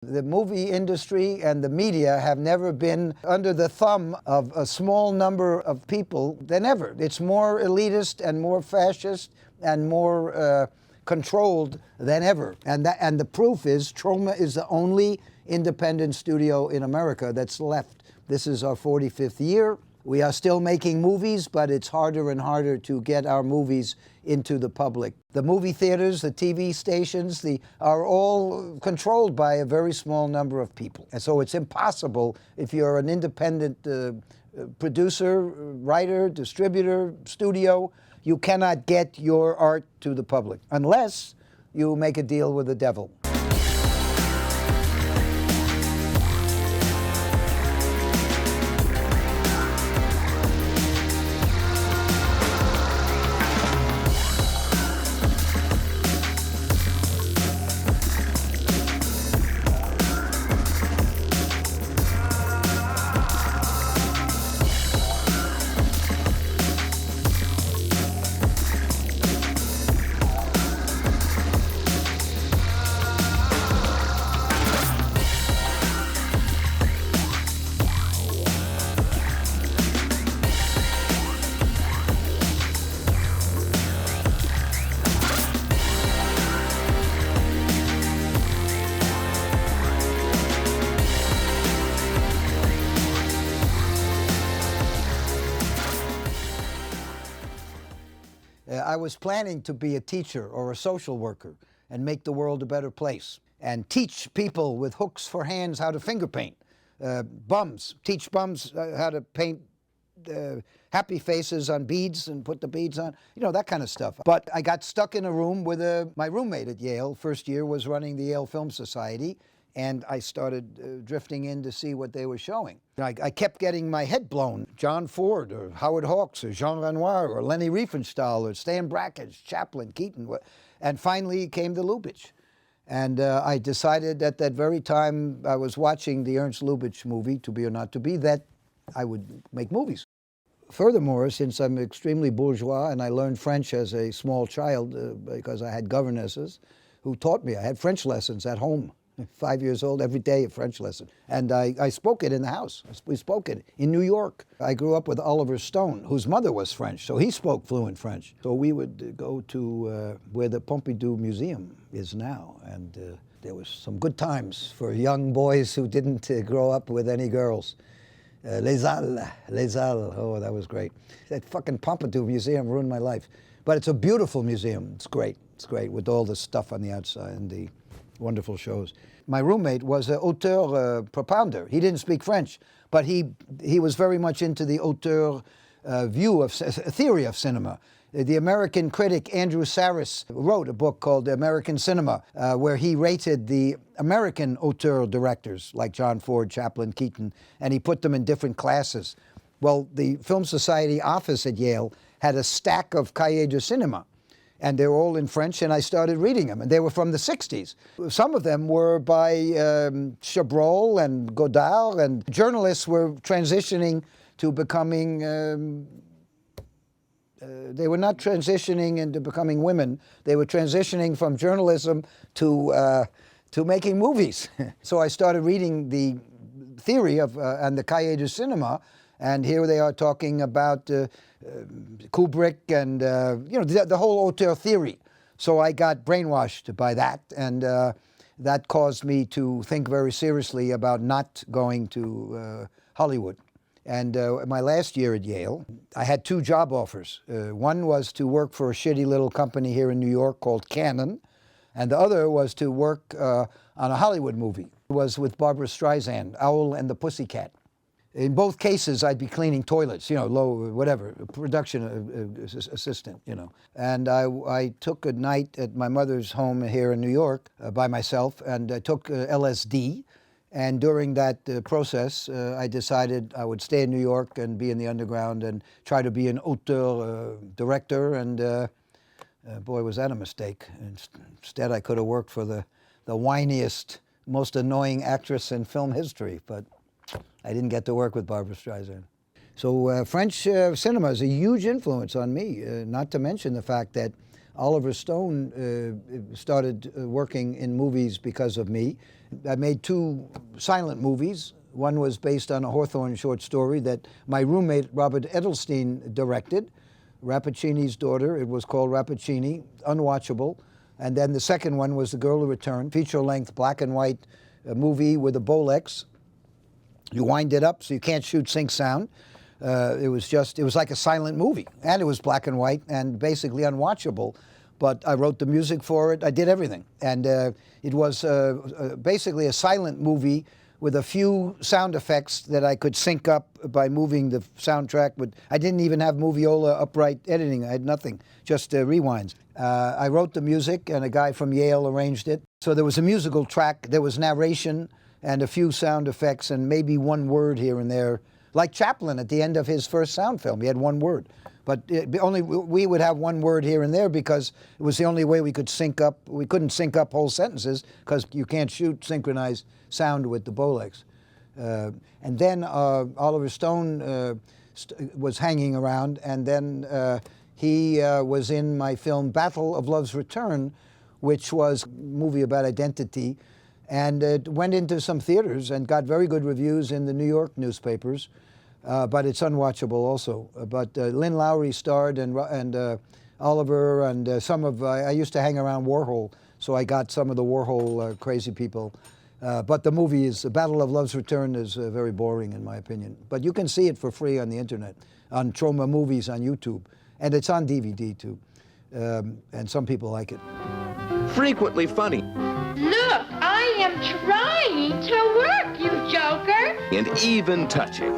The movie industry and the media have never been under the thumb of a small number of people than ever. It's more elitist and more fascist and more controlled than ever. And the proof is Troma is the only independent studio in America that's left. This is our 45th year. We are still making movies, but it's harder and harder to get our movies into the public. The movie theaters, the TV stations, are all controlled by a very small number of people. And so it's impossible if you're an independent producer, writer, distributor, studio, you cannot get your art to the public unless you make a deal with the devil. I was planning to be a teacher or a social worker and make the world a better place and teach people with hooks for hands how to finger paint. Teach bums how to paint happy faces on beads and put the beads on, you know, that kind of stuff. But I got stuck in a room with my roommate at Yale. First year was running the Yale Film Society, and I started drifting in to see what they were showing. I kept getting my head blown. John Ford or Howard Hawks or Jean Renoir or Leni Riefenstahl or Stan Brakhage, Chaplin, Keaton, and finally came to Lubitsch. And I decided at that very time I was watching the Ernst Lubitsch movie, To Be or Not to Be, that I would make movies. Furthermore, since I'm extremely bourgeois and I learned French as a small child because I had governesses who taught me. I had French lessons at home. 5 years old, every day a French lesson. And I spoke it in the house. We spoke it in New York. I grew up with Oliver Stone, whose mother was French, so he spoke fluent French. So we would go to where the Pompidou Museum is now, and there was some good times for young boys who didn't grow up with any girls. Les Halles, oh, that was great. That fucking Pompidou Museum ruined my life. But it's a beautiful museum. It's great with all the stuff on the outside and the wonderful shows. My roommate was an auteur propounder. He didn't speak French, but he was very much into the auteur view of theory of cinema. The American critic Andrew Sarris wrote a book called American Cinema, where he rated the American auteur directors like John Ford, Chaplin, Keaton, and he put them in different classes. Well, the Film Society office at Yale had a stack of cahiers de cinéma, and they were all in French, and I started reading them, and they were from the 60s. Some of them were by Chabrol and Godard, and journalists were transitioning to becoming, they were not transitioning into becoming women, they were transitioning from journalism to making movies. So I started reading the theory of, and the cahiers de cinéma, and here they are talking about Kubrick and the whole auteur theory. So I got brainwashed by that, and that caused me to think very seriously about not going to Hollywood. And my last year at Yale, I had two job offers. One was to work for a shitty little company here in New York called Canon, and the other was to work on a Hollywood movie. It was with Barbra Streisand, Owl and the Pussycat. In both cases, I'd be cleaning toilets, production assistant, And I took a night at my mother's home here in New York by myself, and I took LSD. And during that process, I decided I would stay in New York and be in the underground and try to be an auteur director. And boy, was that a mistake. Instead, I could have worked for the whiniest, most annoying actress in film history, but I didn't get to work with Barbra Streisand. So French cinema is a huge influence on me, not to mention the fact that Oliver Stone started working in movies because of me. I made 2 silent movies. One was based on a Hawthorne short story that my roommate Robert Edelstein directed, Rappaccini's Daughter. It was called Rappaccini, unwatchable. And then the second one was The Girl Who Returned, feature-length black and white movie with a Bolex. You wind it up so you can't shoot sync sound. It was like a silent movie, and it was black and white and basically unwatchable. But I wrote the music for it. I did everything, and it was basically a silent movie with a few sound effects that I could sync up by moving the soundtrack. I didn't even have Moviola upright editing. I had nothing, just rewinds. I wrote the music, and a guy from Yale arranged it. So there was a musical track, there was narration, and a few sound effects, and maybe one word here and there. Like Chaplin at the end of his first sound film, he had one word. But only we would have one word here and there because it was the only way we could sync up. We couldn't sync up whole sentences because you can't shoot synchronized sound with the Bolex. And then Oliver Stone was hanging around, and then he was in my film Battle of Love's Return, which was a movie about identity. And it went into some theaters and got very good reviews in the New York newspapers. But it's unwatchable also. But Lynn Lowry starred, and Oliver, and some of, I used to hang around Warhol, so I got some of the Warhol crazy people. But the movie is, Battle of Love's Return is very boring in my opinion. But you can see it for free on the internet, on Troma Movies on YouTube. And it's on DVD too. And some people like it. Frequently funny. Look, I am trying to work, you joker! And even touching.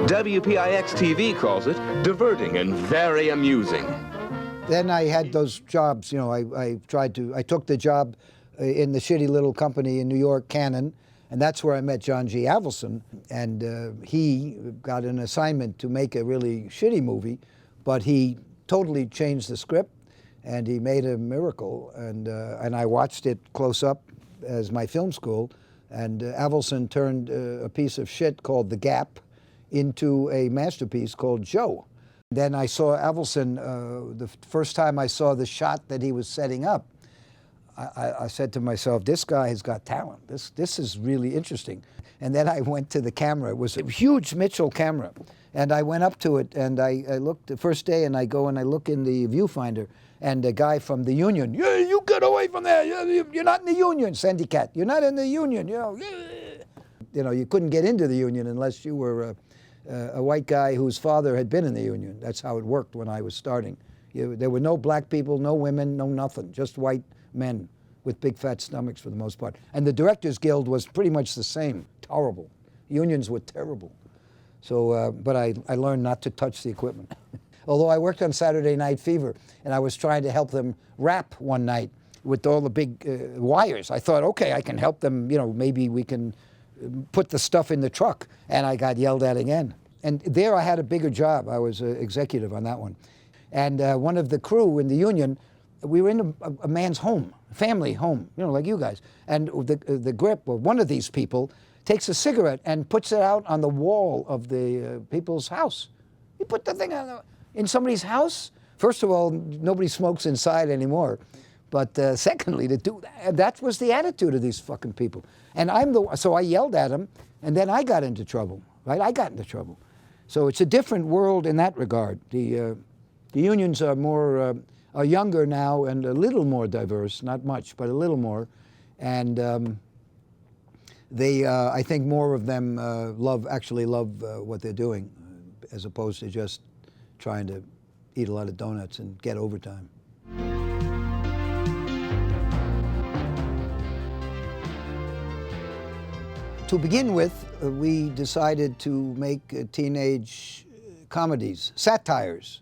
WPIX-TV calls it diverting and very amusing. Then I had those jobs, you know, I took the job in the shitty little company in New York, Canon, and that's where I met John G. Avildsen, and he got an assignment to make a really shitty movie, but he totally changed the script, and he made a miracle, and I watched it close up as my film school, and Avildsen turned a piece of shit called The Gap into a masterpiece called Joe. Then I saw Avildsen, the first time I saw the shot that he was setting up, I said to myself, this guy has got talent. This is really interesting. And then I went to the camera. It was a huge Mitchell camera. And I went up to it, and I looked the first day, and I go and I look in the viewfinder, and a guy from the union, yeah, you get away from there. You're not in the union, Sandicat. You're not in the union. You know, you couldn't get into the union unless you were a white guy whose father had been in the union. That's how it worked when I was starting. There were no black people, no women, no nothing, just white men with big fat stomachs for the most part. And the Directors Guild was pretty much the same, horrible. Unions were terrible. So, but I learned not to touch the equipment. Although I worked on Saturday Night Fever, and I was trying to help them rap one night with all the big wires. I thought, okay, I can help them, you know, maybe we can put the stuff in the truck. And I got yelled at again. And there I had a bigger job. I was executive on that one. And one of the crew in the union, we were in a man's home, family home, you know, like you guys. And the grip, or one of these people, takes a cigarette and puts it out on the wall of the people's house. You put the thing in somebody's house? First of all, nobody smokes inside anymore. But secondly, to do that was the attitude of these fucking people. And so I yelled at him, and then I got into trouble, right? I got into trouble. So it's a different world in that regard. The unions are younger now and a little more diverse, not much, but a little more. And I think more of them actually love what they're doing, as opposed to just trying to eat a lot of donuts and get overtime. To begin with, we decided to make teenage comedies, satires.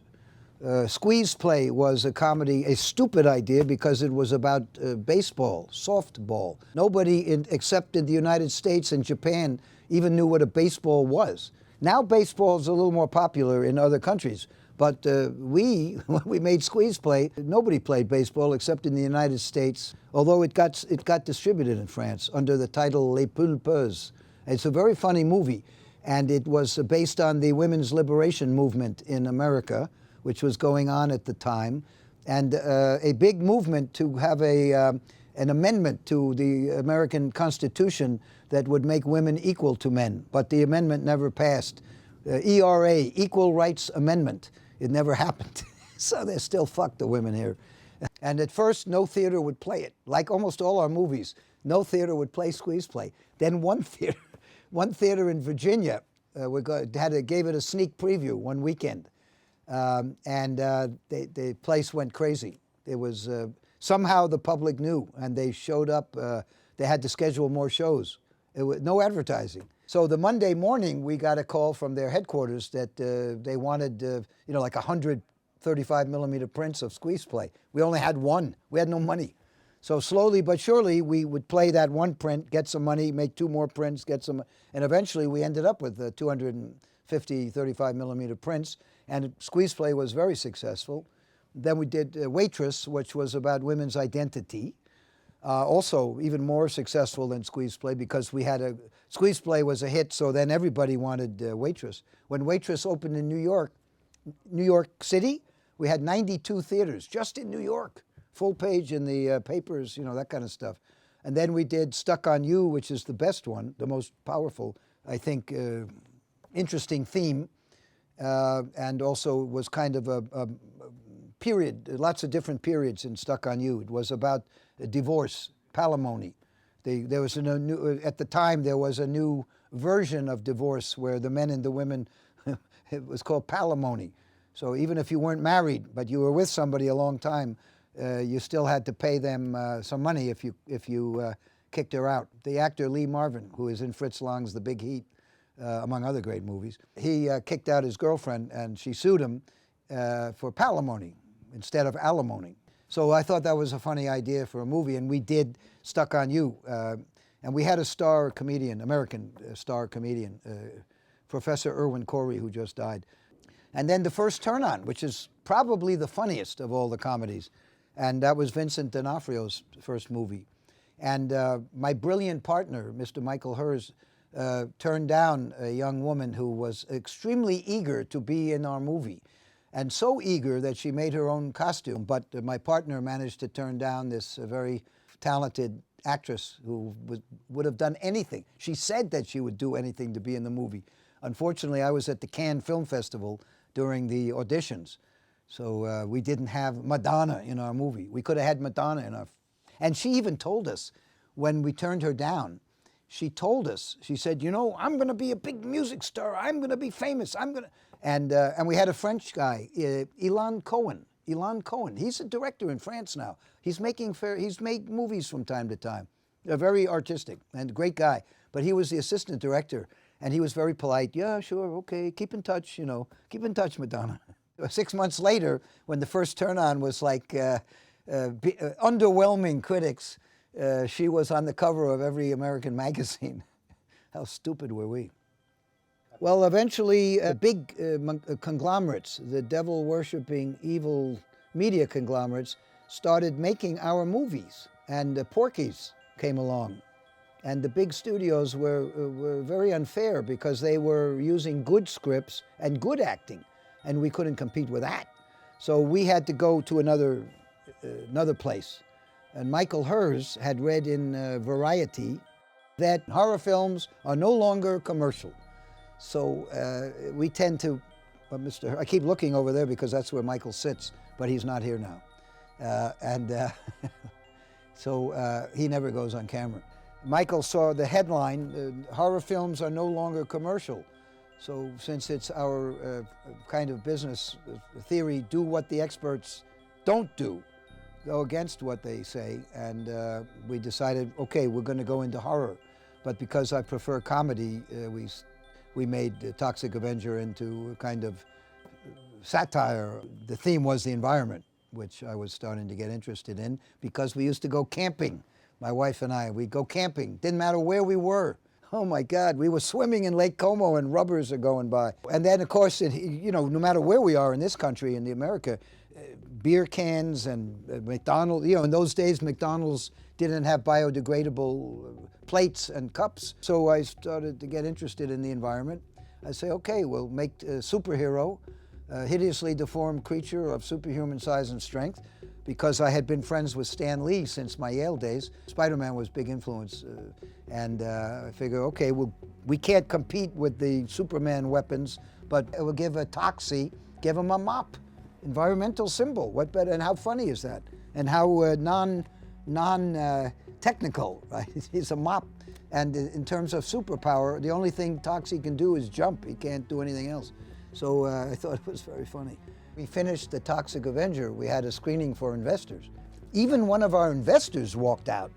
Squeeze Play was a comedy, a stupid idea because it was about baseball, softball. Nobody except in the United States and Japan even knew what a baseball was. Now baseball is a little more popular in other countries, but when we made Squeeze Play, nobody played baseball except in the United States, although it got distributed in France under the title Les Pulpeuses. It's a very funny movie, and it was based on the women's liberation movement in America, which was going on at the time, and a big movement to have an amendment to the American Constitution that would make women equal to men. But the amendment never passed. ERA, Equal Rights Amendment, it never happened. So they're still fucked, the women here. And at first, no theater would play it. Like almost all our movies, no theater would play Squeeze Play. Then one theater in Virginia gave it a sneak preview one weekend. The place went crazy. It was somehow the public knew, and they showed up. They had to schedule more shows. It was no advertising. So the Monday morning, we got a call from their headquarters that they wanted, like 100 35 millimeter prints of Squeeze Play. We only had one. We had no money. So slowly but surely, we would play that one print, get some money, make 2 more prints, get some, and eventually we ended up with 250 35 millimeter prints, and Squeeze Play was very successful. Then we did Waitress, which was about women's identity. Also even more successful than Squeeze Play because Squeeze Play was a hit, so then everybody wanted Waitress. When Waitress opened in New York City, we had 92 theaters just in New York, full page in the papers, that kind of stuff. And then we did Stuck on You, which is the best one, the most powerful, I think, interesting theme, and also was kind of a period, lots of different periods in Stuck on You. It was about divorce, palimony. There was at the time, there was a new version of divorce where the men and the women, it was called palimony. So even if you weren't married, but you were with somebody a long time, you still had to pay them some money if you kicked her out. The actor Lee Marvin, who is in Fritz Lang's The Big Heat, among other great movies, he kicked out his girlfriend and she sued him for palimony instead of alimony. So I thought that was a funny idea for a movie, and we did Stuck on You. And we had a star comedian, American star comedian, Professor Irwin Corey, who just died. And then The First Turn On, which is probably the funniest of all the comedies. And that was Vincent D'Onofrio's first movie. And my brilliant partner, Mr. Michael Hers, turned down a young woman who was extremely eager to be in our movie. And so eager that she made her own costume. But my partner managed to turn down this very talented actress who would have done anything. She said that she would do anything to be in the movie. Unfortunately, I was at the Cannes Film Festival during the auditions. So we didn't have Madonna in our movie. We could have had Madonna in our... And she even told us, when we turned her down, she told us, she said, I'm going to be a big music star. I'm going to be famous. And we had a French guy, Ilan Cohen. He's a director in France now. He's made movies from time to time. Very artistic and a great guy. But he was the assistant director, and he was very polite. Yeah, sure, okay, keep in touch, keep in touch, Madonna. 6 months later, when The First Turn On was like underwhelming critics, she was on the cover of every American magazine. How stupid were we? Well, eventually, big conglomerates, the devil-worshipping, evil media conglomerates, started making our movies. And Porky's came along. And the big studios were very unfair because they were using good scripts and good acting. And we couldn't compete with that. So we had to go to another place. And Michael Hers had read in Variety that horror films are no longer commercial. So we tend to, I keep looking over there because that's where Michael sits, but he's not here now. So he never goes on camera. Michael saw the headline, horror films are no longer commercial. So since it's our kind of business theory, do what the experts don't do, go against what they say. And we decided, okay, we're going to go into horror. But because I prefer comedy, we made Toxic Avenger into a kind of satire. The theme was the environment, which I was starting to get interested in because we used to go camping. My wife and I, we'd go camping. Didn't matter where we were. Oh my God, we were swimming in Lake Como and rubbers are going by. And then of course, no matter where we are in this country, in America, beer cans and McDonald's, in those days McDonald's didn't have biodegradable plates and cups. So I started to get interested in the environment. I say, okay, we'll make a superhero a hideously deformed creature of superhuman size and strength, because I had been friends with Stan Lee since my Yale days. Spider-Man was a big influence, and I figure, okay, well, we can't compete with the Superman weapons, but we'll give a Toxie, give him a mop, environmental symbol. What better? And how funny is that? And how non-technical, right? He's a mop. And in terms of superpower, the only thing Toxie can do is jump. He can't do anything else. So I thought it was very funny. We finished the Toxic Avenger. We had a screening for investors. Even one of our investors walked out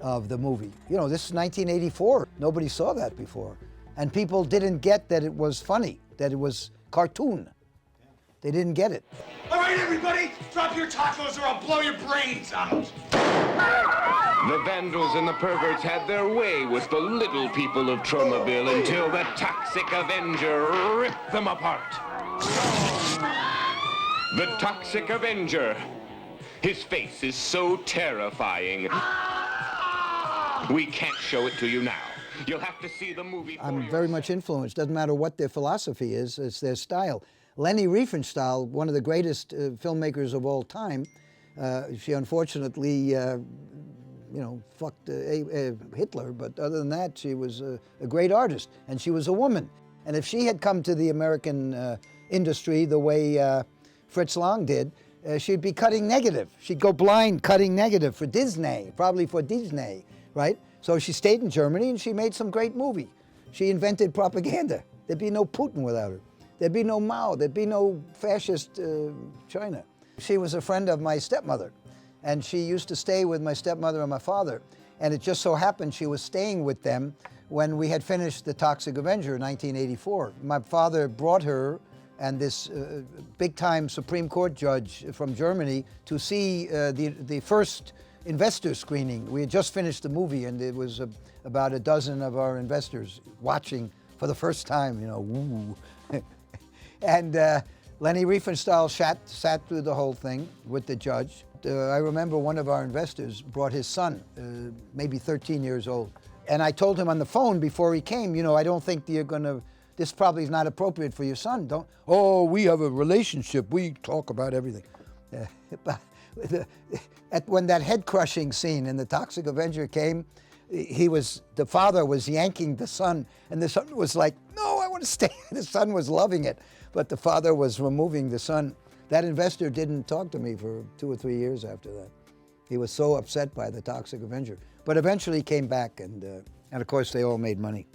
of the movie. You know, this is 1984. Nobody saw that before. And people didn't get that it was funny, that it was cartoon. They didn't get it. All right, everybody, drop your tacos or I'll blow your brains out. The vandals and the perverts had their way with the little people of Tromaville until the Toxic Avenger ripped them apart. The Toxic Avenger. His face is so terrifying. We can't show it to you now. You'll have to see the movie for I'm very much influenced. Doesn't matter what their philosophy is, it's their style. Leni Riefenstahl, one of the greatest filmmakers of all time, she unfortunately, fucked Hitler, but other than that, she was a great artist, and she was a woman. And if she had come to the American industry the way Fritz Lang did, she'd be cutting negative. She'd go blind cutting negative for Disney, probably for Disney, right? So she stayed in Germany and she made some great movie. She invented propaganda. There'd be no Putin without her. There'd be no Mao. There'd be no fascist China. She was a friend of my stepmother, and she used to stay with my stepmother and my father. And it just so happened she was staying with them when we had finished The Toxic Avenger in 1984. My father brought her and this big-time Supreme Court judge from Germany to see the first investor screening. We had just finished the movie, and it was about a dozen of our investors watching for the first time, you know, woo. And Leni Riefenstahl sat through the whole thing with the judge. I remember one of our investors brought his son, maybe 13 years old. And I told him on the phone before he came, you know, I don't think you're gonna, this probably is not appropriate for your son. Don't, oh, we have a relationship, we talk about everything. But when that head crushing scene in The Toxic Avenger came, the father was yanking the son, and the son was like, no, I want to stay. The son was loving it, but the father was removing the son. That investor didn't talk to me for 2 or 3 years after that. He was so upset by The Toxic Avenger. But eventually he came back, and of course they all made money.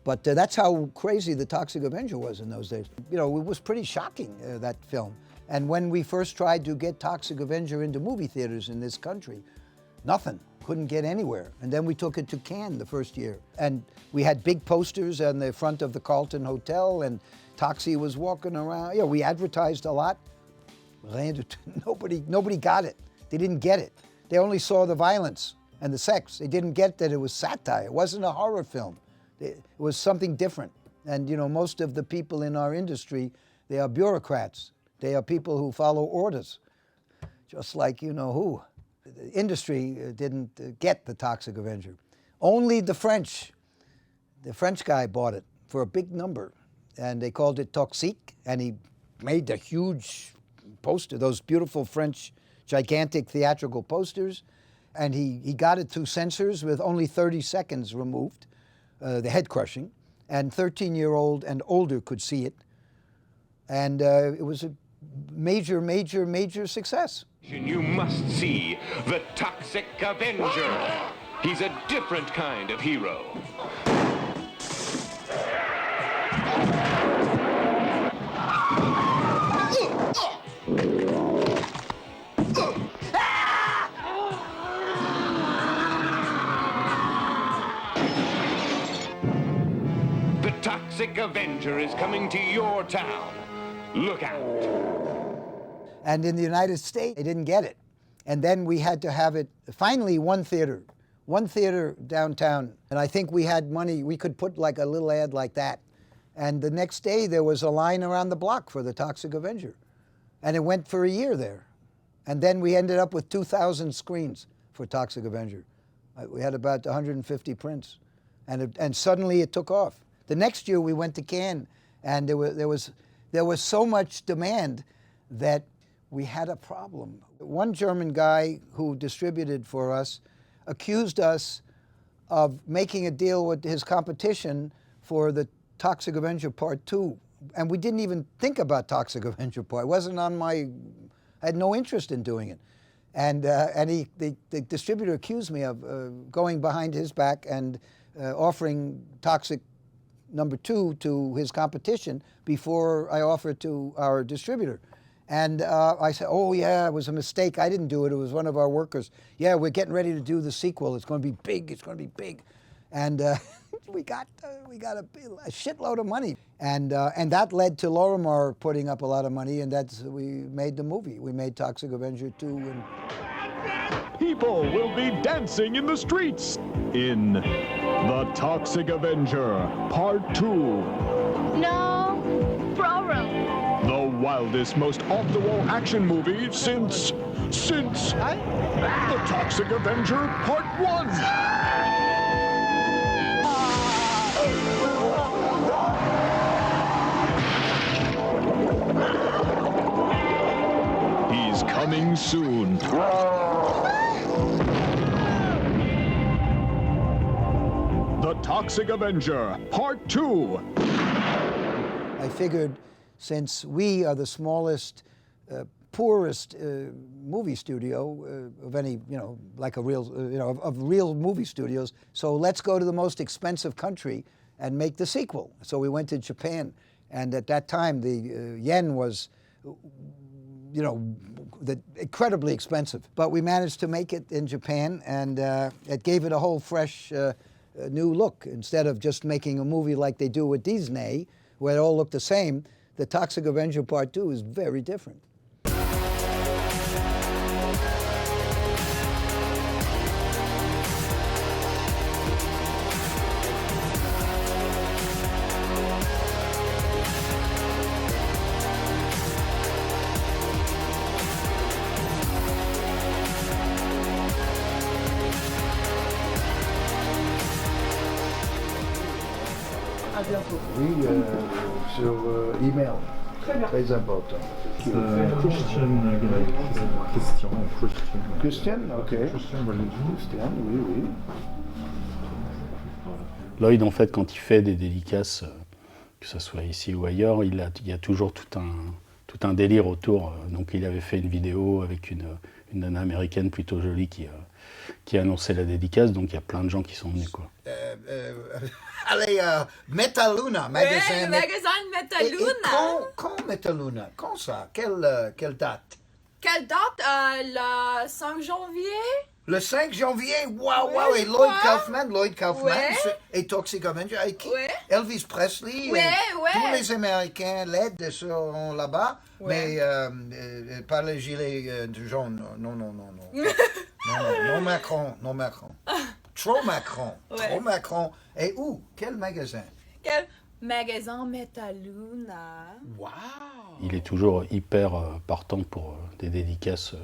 But that's how crazy The Toxic Avenger was in those days. You know, it was pretty shocking, that film. And when we first tried to get Toxic Avenger into movie theaters in this country, nothing, couldn't get anywhere. And then we took it to Cannes the first year. And we had big posters on the front of the Carlton Hotel, and Toxie was walking around. You know, we advertised a lot. Nobody got it. They didn't get it. They only saw the violence and the sex. They didn't get that it was satire. It wasn't a horror film. It was something different. And, you know, most of the people in our industry, they are bureaucrats. They are people who follow orders, just like you know who. The industry didn't get The Toxic Avenger. Only the French guy bought it for a big number, and they called it Toxique, and he made a huge poster, those beautiful French gigantic theatrical posters, and he got it through censors with only 30 seconds removed, the head crushing, and 13-year-old and older could see it, and it was a major success. You must see The Toxic Avenger. He's a different kind of hero. The Toxic Avenger is coming to your town. Look out. And in the United States, they didn't get it. And then we had to have it, finally one theater downtown. And I think we had money, we could put like a little ad like that. And the next day there was a line around the block for The Toxic Avenger. And it went for a year there. And then we ended up with 2,000 screens for Toxic Avenger. We had about 150 prints. And suddenly it took off. The next year we went to Cannes, and there was there was so much demand that we had a problem. One German guy who distributed for us accused us of making a deal with his competition for the Toxic Avenger Part 2. And we didn't even think about Toxic Avenger Part. It wasn't on my, I had no interest in doing it. And the distributor accused me of going behind his back and offering Toxic #2 to his competition before I offered to our distributor. And I said, oh yeah, it was a mistake. I didn't do it. It was one of our workers. Yeah, we're getting ready to do the sequel. It's going to be big. It's going to be big. And we got a shitload of money. And that led to Lorimar putting up a lot of money, and we made the movie. We made Toxic Avenger 2. And People will be dancing in the streets in The Toxic Avenger Part 2. No, Proro. The wildest, most off-the-wall action movie since The Toxic Avenger Part 1. He's coming soon. The Toxic Avenger Part 2. I figured, since we are the smallest, poorest movie studio of any, like a real, of real movie studios, so let's go to the most expensive country and make the sequel. So we went to Japan, and at that time the yen was, incredibly expensive. But we managed to make it in Japan, and it gave it a whole fresh, new look. Instead of just making a movie like they do with Disney, where they all look the same, The Toxic Avenger Part 2 is very different. Oui, sur email. Très important. Christian, Christian, ok. Christian, oui, oui. Lloyd, en fait, quand il fait des dédicaces, que ce soit ici ou ailleurs, il y a toujours tout un délire autour. Donc il avait fait une vidéo avec une nana américaine plutôt jolie qui annonçait la dédicace, donc il y a plein de gens qui sont venus, quoi. Allez, Metaluna, magasin. Oui, le magasin Metaluna. Quand Metaluna? Quand ça? Quelle date? Quelle date? Le 5 janvier? Le 5 janvier? Waouh, Oui, waouh! Et Lloyd Kaufman, Ouais. et Toxic Avenger, et qui? Ouais. Elvis Presley, Ouais, ouais. tous les Américains l'aident seront là-bas, Ouais. mais pas les gilets jaunes, non. Non Macron. Trop Macron. Ouais. Trop Macron. Et où? Quel magasin? Quel magasin Metaluna? Waouh! Il est toujours hyper partant pour des dédicaces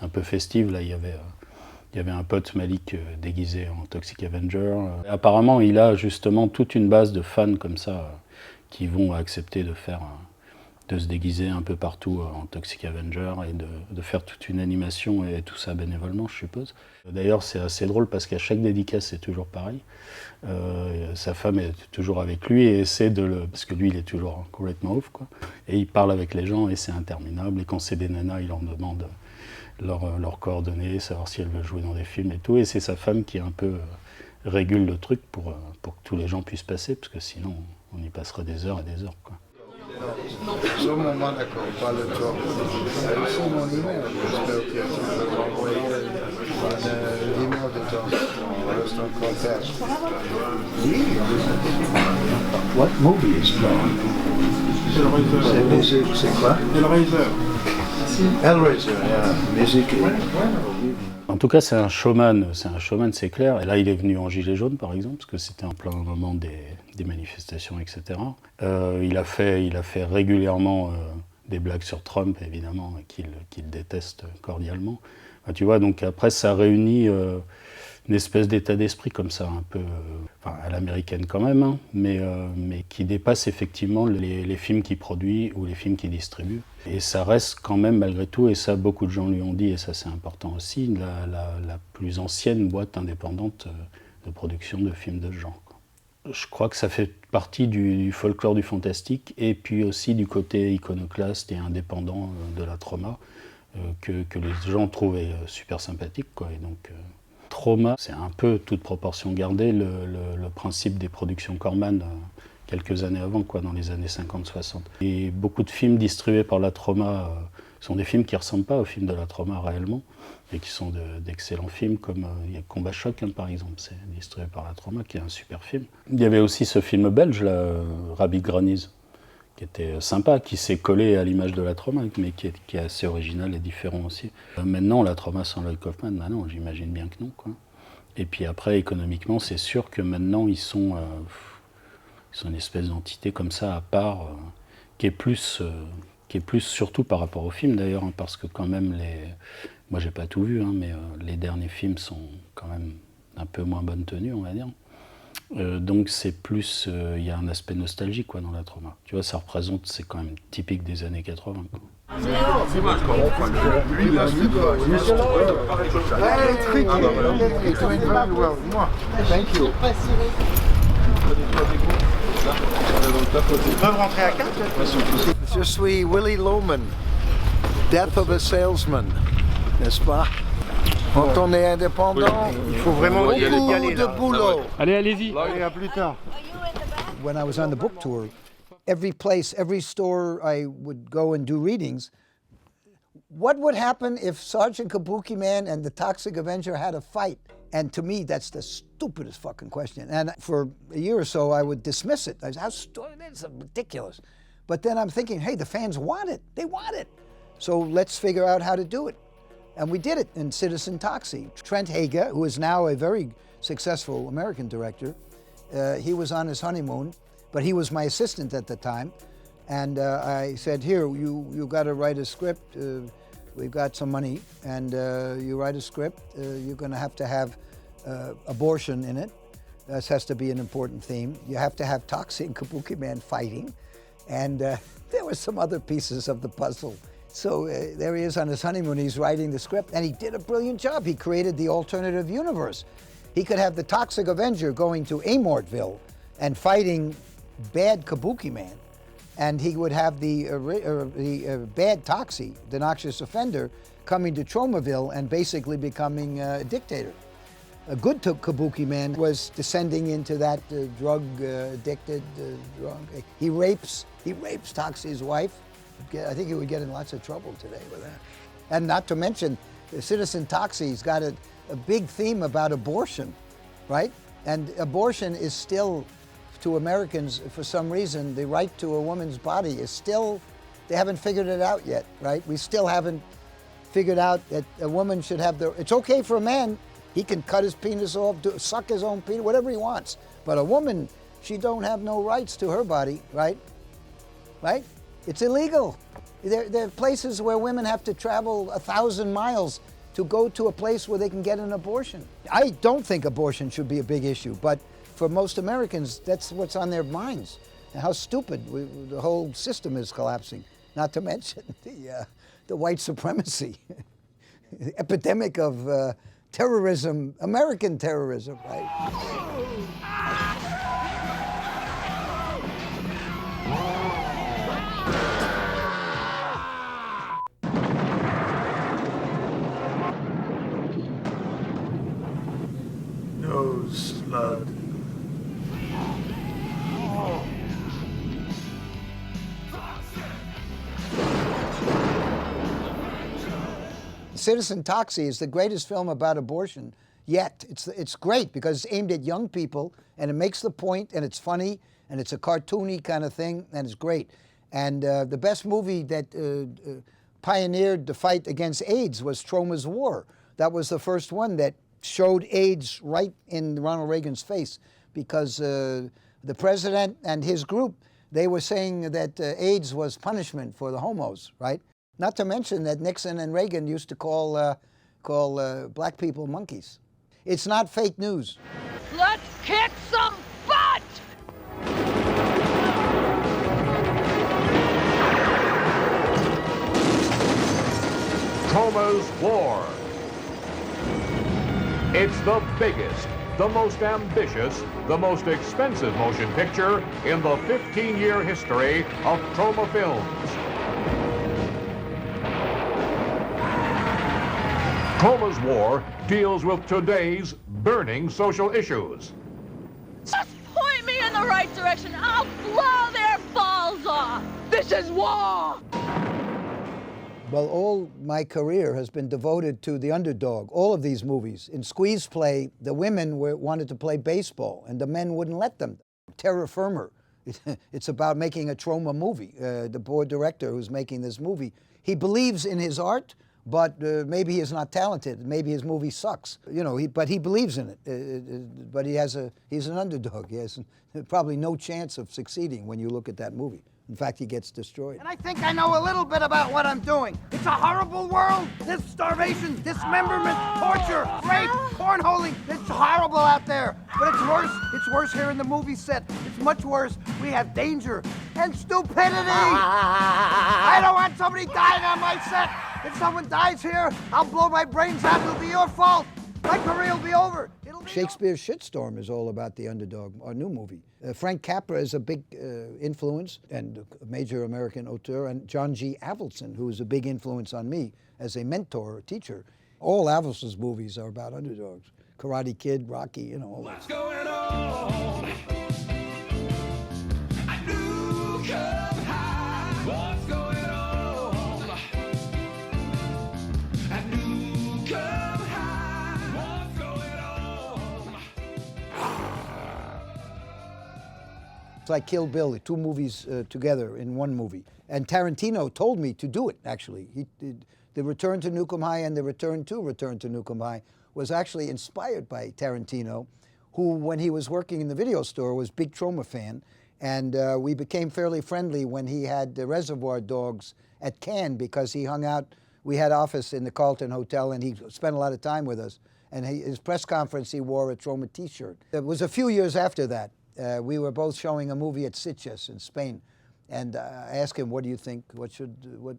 un peu festives. Là, il y avait un pote Malitek déguisé en Toxic Avenger. Apparemment, il a justement toute une base de fans comme ça qui vont accepter de se déguiser un peu partout en Toxic Avenger et de faire toute une animation et tout ça bénévolement, je suppose. D'ailleurs, c'est assez drôle parce qu'à chaque dédicace, c'est toujours pareil. Sa femme est toujours avec lui et essaie parce que lui, il est toujours complètement ouf, quoi. Et il parle avec les gens et c'est interminable. Et quand c'est des nanas, il leur demande leurs coordonnées, savoir si elles veulent jouer dans des films et tout. Et c'est sa femme qui un peu régule le truc pour que tous les gens puissent passer, parce que sinon, on y passerait des heures et des heures, quoi. Sur mon moment, d'accord, pas le corps. C'est mon email. J'espère que tu peux m'envoyer un email de temps. On reste en contact. Oui. What movie is playing? C'est quoi? Hellraiser, yeah. Musique. En tout cas, c'est un showman, c'est clair. Et là, il est venu en gilet jaune, par exemple, parce que c'était en plein moment des manifestations, etc. Il a fait régulièrement des blagues sur Trump, évidemment, qu'il déteste cordialement. Tu vois, donc après, ça réunit une espèce d'état d'esprit comme ça, un peu à l'américaine quand même, hein, mais qui dépasse effectivement les films qu'il produit ou les films qu'il distribue. Et ça reste quand même malgré tout, et ça beaucoup de gens lui ont dit, et ça c'est important aussi, la plus ancienne boîte indépendante de production de films de genre. Je crois que ça fait partie du folklore du fantastique et puis aussi du côté iconoclaste et indépendant de la Troma que les gens trouvaient super sympathique, quoi. Et donc, Troma, c'est un peu, toute proportion gardée, le principe des productions Corman quelques années avant, quoi, dans les années 50-60. Et beaucoup de films distribués par la Troma sont des films qui ne ressemblent pas aux films de la Troma réellement, et qui sont d'excellents films, comme il y a Combat Choc, hein, par exemple, c'est distribué par la Troma, qui est un super film. Il y avait aussi ce film belge, là, Rabbit Grannies, qui était sympa, qui s'est collé à l'image de la Troma, mais qui est assez original et différent aussi. Maintenant, la Troma sans Lloyd Kaufman, non, j'imagine bien que non, quoi. Et puis après, économiquement, c'est sûr que maintenant, ils sont une espèce d'entité comme ça, à part, qui est plus surtout par rapport au film, d'ailleurs, hein, parce que quand même, moi, j'ai pas tout vu, hein, mais les derniers films sont quand même un peu moins bonne tenue, on va dire. Donc c'est plus, il y a un aspect nostalgique, quoi, dans la Troma. Tu vois, ça représente, c'est quand même typique des années 80, quoi. Ils peuvent rentrer à 4. Je suis Willy Loman, Death of a Salesman, n'est-ce pas? Quand on est indépendant, il faut vraiment beaucoup de boulot. Allez, allez-y. Allez, à plus tard. When I was on the book tour, every place, every store I would go and do readings, what would happen if Sergeant Kabuki Man and the Toxic Avenger had a fight? And to me, that's the stupidest fucking question. And for a year or so, I would dismiss it. I was, how stupid, it's ridiculous. But then I'm thinking, hey, the fans want it. They want it. So let's figure out how to do it. And we did it in Citizen Toxie. Trent Hager, who is now a very successful American director, he was on his honeymoon, but he was my assistant at the time. And I said, here, you got to write a script. We've got some money, and you write a script. You're going to have abortion in it. This has to be an important theme. You have to have Toxic and Kabuki Man fighting. And there were some other pieces of the puzzle. So there he is on his honeymoon, he's writing the script, and he did a brilliant job. He created the alternative universe. He could have the Toxic Avenger going to Amortville and fighting bad Kabuki Man, and he would have the bad Toxie, the noxious offender, coming to Tromaville and basically becoming a dictator. A good Kabuki Man was descending into that drug-addicted drunk. He rapes Toxie's wife. I think he would get in lots of trouble today with that. And not to mention, Citizen Toxie's got a big theme about abortion, right? And abortion is still, to Americans, for some reason, the right to a woman's body is still, they haven't figured it out yet, right? We still haven't figured out that a woman should have it's okay for a man, he can cut his penis off, suck his own penis, whatever he wants. But a woman, she don't have no rights to her body, right? Right? It's illegal. There are places where women have to travel 1,000 miles to go to a place where they can get an abortion. I don't think abortion should be a big issue, but for most Americans, that's what's on their minds. And how stupid the whole system is collapsing. Not to mention the white supremacy, the epidemic of terrorism, American terrorism, right? Nose blood. Citizen Toxie is the greatest film about abortion yet. It's great because it's aimed at young people and it makes the point and it's funny and it's a cartoony kind of thing and it's great. And the best movie that pioneered the fight against AIDS was Troma's War. That was the first one that showed AIDS right in Ronald Reagan's face because the president and his group, they were saying that AIDS was punishment for the homos, right? Not to mention that Nixon and Reagan used to call black people monkeys. It's not fake news. Let's kick some butt! Troma's War. It's the biggest, the most ambitious, the most expensive motion picture in the 15-year history of Troma films. Troma's War deals with today's burning social issues. Just point me in the right direction. I'll blow their balls off. This is war. Well, all my career has been devoted to the underdog, all of these movies. In Squeeze Play, the women wanted to play baseball, and the men wouldn't let them. Terra Firma, it's about making a Troma movie. The board director who's making this movie, he believes in his art, but maybe he is not talented. Maybe his movie sucks. You know, but he believes in it. But he's an underdog. He has probably no chance of succeeding when you look at that movie. In fact, he gets destroyed. And I think I know a little bit about what I'm doing. It's a horrible world. There's starvation, dismemberment, torture, rape, cornholing. It's horrible out there. But it's worse. It's worse here in the movie set. It's much worse. We have danger and stupidity. I don't want somebody dying on my set. If someone dies here, I'll blow my brains out. It'll be your fault. My career will be over. Shakespeare's Shitstorm is all about the underdog, our new movie. Frank Capra is a big influence and a major American auteur, and John G. Avildsen, who is a big influence on me as a mentor or teacher. All Avildsen's movies are about underdogs. Karate Kid, Rocky, you know, all that. What's going on? I knew come high. What's going on? I knew come high. What's going on? It's like Kill Bill, two movies together in one movie. And Tarantino told me to do it, actually. The Return to Nukem High and the Return to Nukem High was actually inspired by Tarantino, who, when he was working in the video store, was a big Troma fan. And we became fairly friendly when he had the Reservoir Dogs at Cannes, because he hung out. We had office in the Carlton Hotel, and he spent a lot of time with us. And his press conference, he wore a Troma t-shirt. It was a few years after that. We were both showing a movie at Sitges in Spain. And I asked him, what do you think? What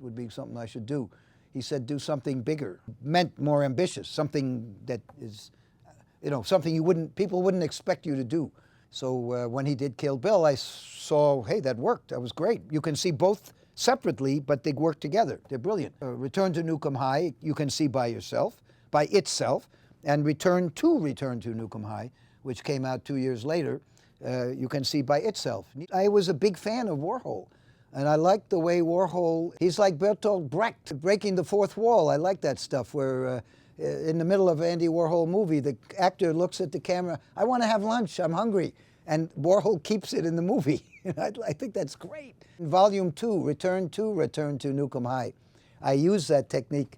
would be something I should do? He said, do something bigger, meant more ambitious, something that is, you know, something people wouldn't expect you to do. So when he did Kill Bill, I saw, hey, that worked. That was great. You can see both separately, but they work together. They're brilliant. Return to Nukem High, you can see by itself, and Return to Nukem High, which came out 2 years later, you can see by itself. I was a big fan of Warhol. And I like the way Warhol, he's like Bertolt Brecht, breaking the fourth wall. I like that stuff where in the middle of an Andy Warhol movie, the actor looks at the camera, I want to have lunch, I'm hungry. And Warhol keeps it in the movie. I think that's great. In Volume 2, Return to Nukem High, I used that technique.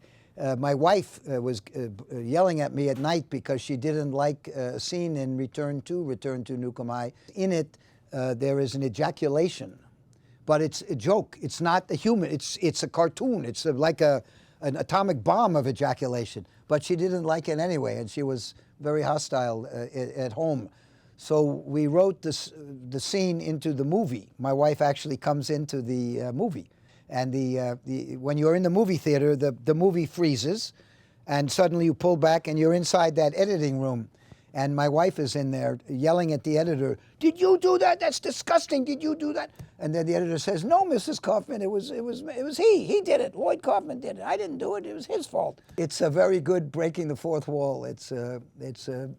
My wife was yelling at me at night because she didn't like a scene in Return to Nukem High. In it, there is an ejaculation. But it's a joke. It's not a human. It's a cartoon. It's like an atomic bomb of ejaculation. But she didn't like it anyway, and she was very hostile at home. So we wrote the scene into the movie. My wife actually comes into the movie. And when you're in the movie theater, the movie freezes, and suddenly you pull back and you're inside that editing room. And my wife is in there yelling at the editor, did you do that? That's disgusting. Did you do that? And then the editor says, no, Mrs. Kaufman, it was he. He did it. Lloyd Kaufman did it. I didn't do it. It was his fault. It's a very good breaking the fourth wall. It's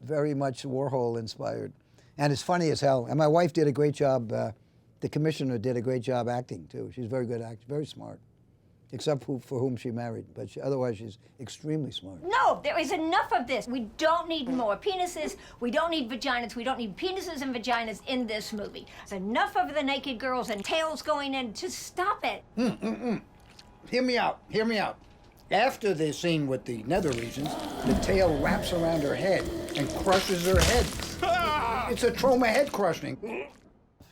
very much Warhol inspired. And it's funny as hell. And my wife did a great job. The commissioner did a great job acting, too. She's a very good actor, very smart. Except for whom she married, but otherwise she's extremely smart. No, there is enough of this. We don't need more penises. We don't need vaginas. We don't need penises and vaginas in this movie. There's enough of the naked girls and tails going in. Just stop it. Hear me out. Hear me out. After the scene with the nether regions, the tail wraps around her head and crushes her head. It's a Troma head crushing.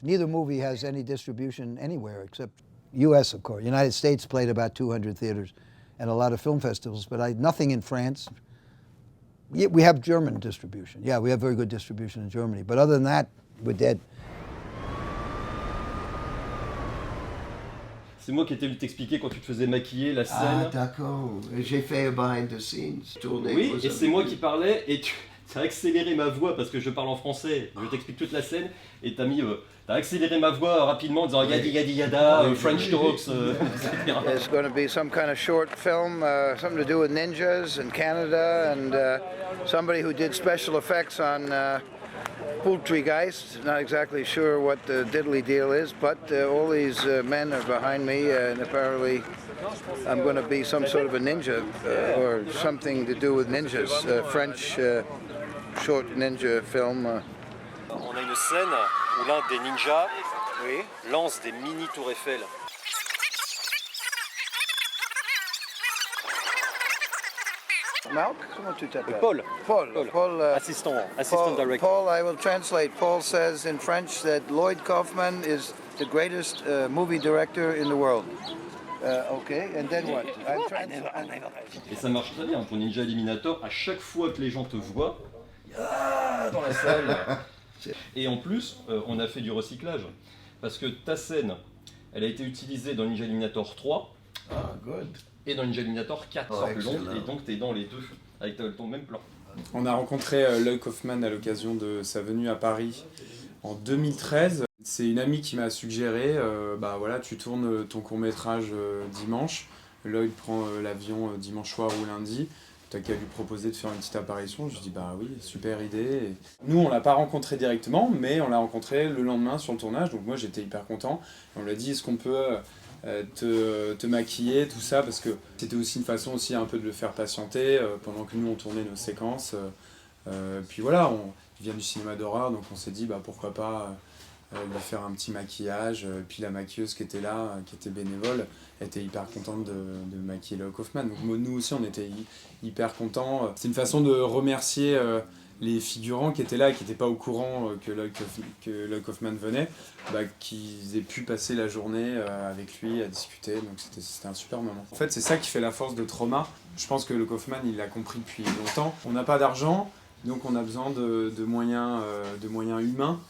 Neither movie has any distribution anywhere except U.S., of course. United States played about 200 theaters and a lot of film festivals, but nothing in France, Yeah, we have German distribution. Yeah, we have very good distribution in Germany. But other than that, we're dead. C'est moi qui étais venu t'expliquer quand tu te faisais maquiller la scène. Ah, d'accord. J'ai fait behind the scenes, tourné. Oui, et c'est moi qui parlais, et tu as accéléré ma voix parce que je parle en français. Je t'explique toute la scène, et t'as accéléré ma voix rapidement en disant yadi yadi yada, French talks, etc. It's going to be some kind of short film, something to do with ninjas in Canada, and somebody who did special effects on Poultrygeist. Not exactly sure what the diddly deal is, but all these men are behind me, and apparently I'm going to be some sort of a ninja or something to do with ninjas. French short ninja film. On a une scène où l'un des ninjas lance des mini tours Eiffel. Malk, comment tu t'appelles? Paul. Paul, Assistant director. Paul, I will translate. Paul says in French that Lloyd Kaufman is the greatest movie director in the world. Okay, and then what? Et ça marche très bien pour Ninja Eliminator. À chaque fois que les gens te voient, dans la salle. Et en plus, on a fait du recyclage. Parce que ta scène, elle a été utilisée dans Ninja Eliminator 3. Et dans Ninja Eliminator 4, plus long, et donc tu es dans les deux, avec ton même plan. On a rencontré Lloyd Kaufman à l'occasion de sa venue à Paris en 2013. C'est une amie qui m'a suggéré, voilà, tu tournes ton court-métrage dimanche, Lloyd prend l'avion dimanche soir ou lundi, t'as qu'à lui proposer de faire une petite apparition. Je dis bah oui, super idée. Et nous on l'a pas rencontré directement, mais on l'a rencontré le lendemain sur le tournage, donc moi j'étais hyper content. On lui a dit est-ce qu'on peut te maquiller, tout ça, parce que c'était aussi une façon aussi un peu de le faire patienter pendant que nous on tournait nos séquences. Puis voilà, il vient du cinéma d'horreur, donc on s'est dit bah pourquoi pas lui faire un petit maquillage. Puis la maquilleuse qui était là, qui était bénévole, était hyper contente de maquiller Lloyd Kaufman. Donc nous aussi on était hyper contents. C'est une façon de remercier les figurants qui étaient là et qui n'étaient pas au courant que Lloyd Kaufman venait, qu'ils aient pu passer la journée avec lui à discuter, donc c'était un super moment. En fait c'est ça qui fait la force de Troma. Je pense que Lloyd Kaufman il l'a compris depuis longtemps. On n'a pas d'argent, donc on a besoin de moyens humains.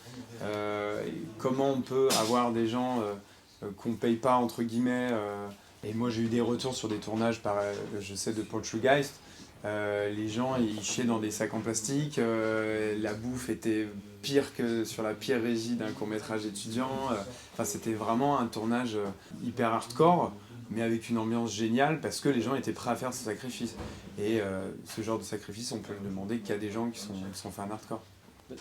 Comment on peut avoir des gens qu'on ne paye pas entre guillemets, et moi j'ai eu des retours sur des tournages je sais de Poultrygeist. Les gens ils chiaient dans des sacs en plastique, la bouffe était pire que sur la pire régie d'un court-métrage étudiant. C'était vraiment un tournage hyper hardcore, mais avec une ambiance géniale parce que les gens étaient prêts à faire ce sacrifice. Et ce genre de sacrifice, on peut le demander qu'à des gens qui sont fans hardcore.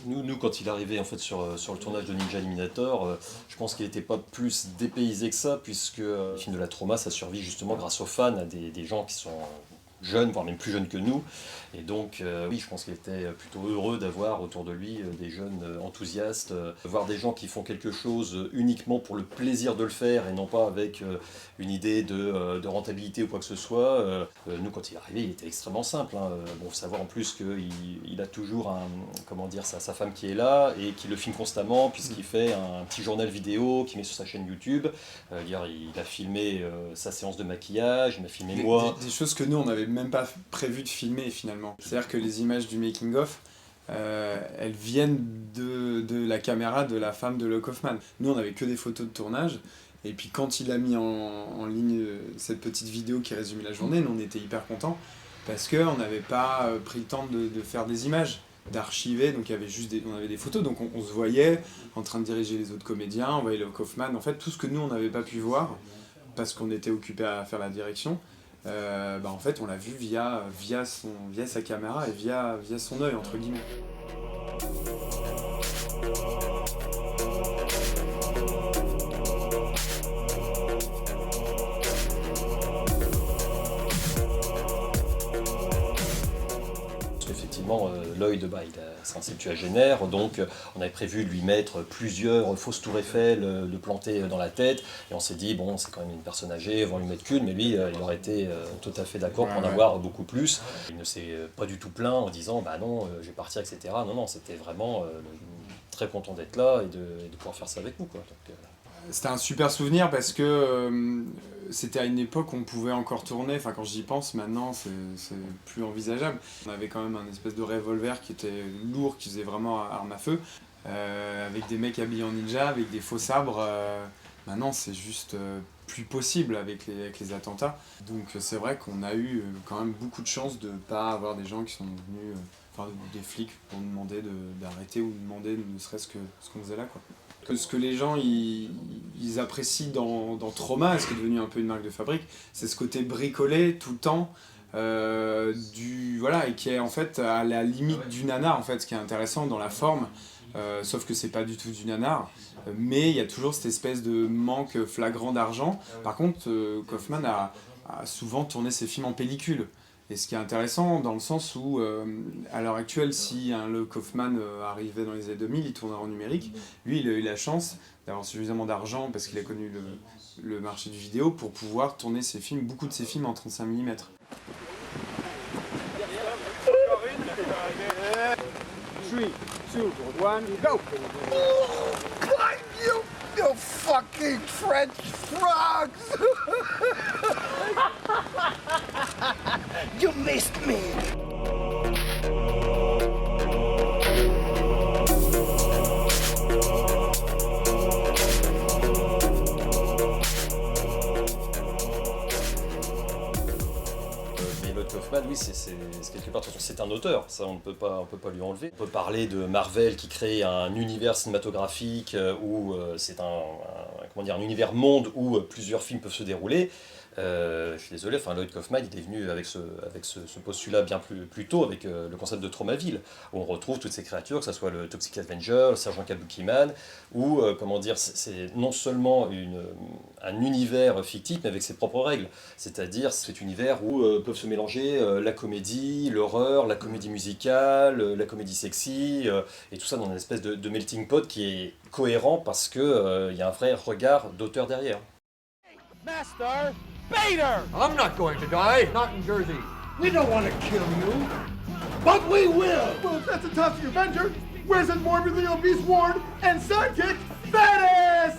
Nous, quand il est arrivé en fait, sur le tournage de Ninja Eliminator, je pense qu'il n'était pas plus dépaysé que ça, puisque le film de la Troma, ça survit justement grâce aux fans, à des gens qui sont jeunes, voire même plus jeunes que nous. Et donc, oui, je pense qu'il était plutôt heureux d'avoir autour de lui des jeunes enthousiastes, voir des gens qui font quelque chose uniquement pour le plaisir de le faire et non pas avec une idée de rentabilité ou quoi que ce soit. Nous, quand il est arrivé, il était extrêmement simple. Bon, faut savoir en plus qu'il a toujours sa femme qui est là et qui le filme constamment, puisqu'il fait un petit journal vidéo qu'il met sur sa chaîne YouTube. Il a filmé sa séance de maquillage, il m'a filmé moi. Des choses que nous, on n'avait même pas prévu de filmer finalement. C'est-à-dire que les images du making-of, elles viennent de la caméra de la femme de Lloyd Kaufman. Nous, on n'avait que des photos de tournage. Et puis quand il a mis en ligne cette petite vidéo qui résumait la journée, nous, on était hyper contents parce qu'on n'avait pas pris le temps de faire des images, d'archiver. Donc il y avait on avait des photos, donc on se voyait en train de diriger les autres comédiens, on voyait Lloyd Kaufman. En fait, tout ce que nous, on n'avait pas pu voir parce qu'on était occupés à faire la direction, en fait on l'a vu via sa caméra et via son œil entre guillemets. Effectivement, Lloyd, c'est un septuagénaire, donc on avait prévu de lui mettre plusieurs fausses tours Eiffel, de planter dans la tête, et on s'est dit, bon, c'est quand même une personne âgée, on va lui mettre qu'une, mais lui, il aurait été tout à fait d'accord pour en avoir beaucoup plus. Il ne s'est pas du tout plaint en disant, bah non, je vais partir, etc. Non, c'était vraiment très content d'être là et de pouvoir faire ça avec nous, quoi. Donc, C'était un super souvenir parce que c'était à une époque où on pouvait encore tourner. Enfin, quand j'y pense, maintenant, c'est plus envisageable. On avait quand même un espèce de revolver qui était lourd, qui faisait vraiment arme à feu, avec des mecs habillés en ninja, avec des faux sabres. Maintenant, c'est juste plus possible avec les attentats. Donc, c'est vrai qu'on a eu quand même beaucoup de chance de ne pas avoir des gens qui sont venus, des flics, pour nous demander d'arrêter ou demander ne serait-ce que ce qu'on faisait là, quoi. Ce que les gens ils apprécient dans Troma, ce qui est devenu un peu une marque de fabrique, c'est ce côté bricolé tout le temps, et qui est en fait à la limite du nanar, en fait, ce qui est intéressant dans la forme, sauf que c'est pas du tout du nanar, mais il y a toujours cette espèce de manque flagrant d'argent. Par contre, Kaufman a souvent tourné ses films en pellicule. Et ce qui est intéressant dans le sens où, à l'heure actuelle, si un Lloyd Kaufman arrivait dans les années 2000, il tournerait en numérique. Lui, il a eu la chance d'avoir suffisamment d'argent, parce qu'il a connu le marché du vidéo, pour pouvoir tourner ses films, beaucoup de ses films en 35 mm. 3, 2, 1, go! You fucking French frogs! You missed me! Lloyd Kaufman, oui, c'est quelque part, de toute façon, c'est un auteur, ça on ne peut pas lui enlever. On peut parler de Marvel qui crée un univers cinématographique où c'est un univers monde où plusieurs films peuvent se dérouler. Je suis désolé, Lloyd Kaufman il est venu avec ce postulat bien plus tôt, avec le concept de Tromaville, où on retrouve toutes ces créatures, que ce soit le Toxic Avenger, le sergent Kabuki-Man, où c'est non seulement un univers fictif, mais avec ses propres règles. C'est-à-dire cet univers où peuvent se mélanger la comédie, l'horreur, la comédie musicale, la comédie sexy, et tout ça dans une espèce de melting pot qui est cohérent parce qu'il y a un vrai regard d'auteur derrière. Master Bader! I'm not going to die, not in Jersey. We don't want to kill you, but we will! Well, if that's a Toxic Avenger, where's that morbidly obese ward and sidekick, Fatis?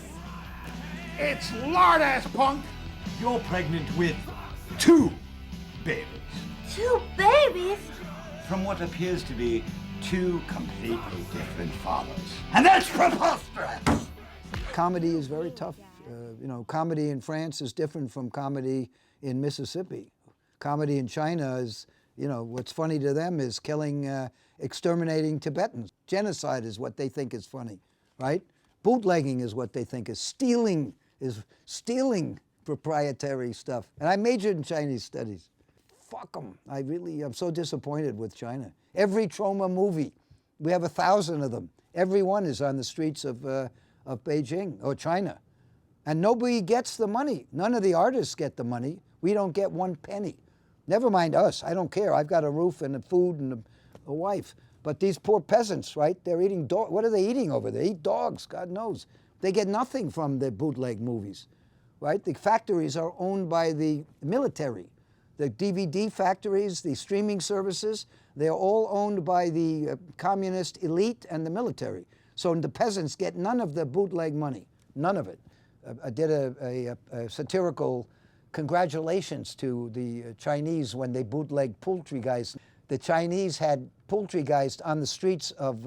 It's lard-ass punk! You're pregnant with 2 babies. 2 babies? From what appears to be 2 completely different fathers. And that's preposterous! Comedy is very tough. Comedy in France is different from comedy in Mississippi. Comedy in China is, what's funny to them is killing, exterminating Tibetans. Genocide is what they think is funny, right? Bootlegging is what they think is stealing proprietary stuff. And I majored in Chinese studies. Fuck them. I'm so disappointed with China. Every Troma movie, we have 1,000 of them. Every one is on the streets of Beijing or China. And nobody gets the money. None of the artists get the money. We don't get 1 penny. Never mind us. I don't care. I've got a roof and a food and a wife. But these poor peasants, right? They're eating dog. What are they eating over there? They eat dogs, God knows. They get nothing from the bootleg movies, right? The factories are owned by the military. The DVD factories, the streaming services, they're all owned by the communist elite and the military. So the peasants get none of the bootleg money, none of it. I did a satirical congratulations to the Chinese when they bootlegged Poultrygeist. The Chinese had Poultrygeist on the streets of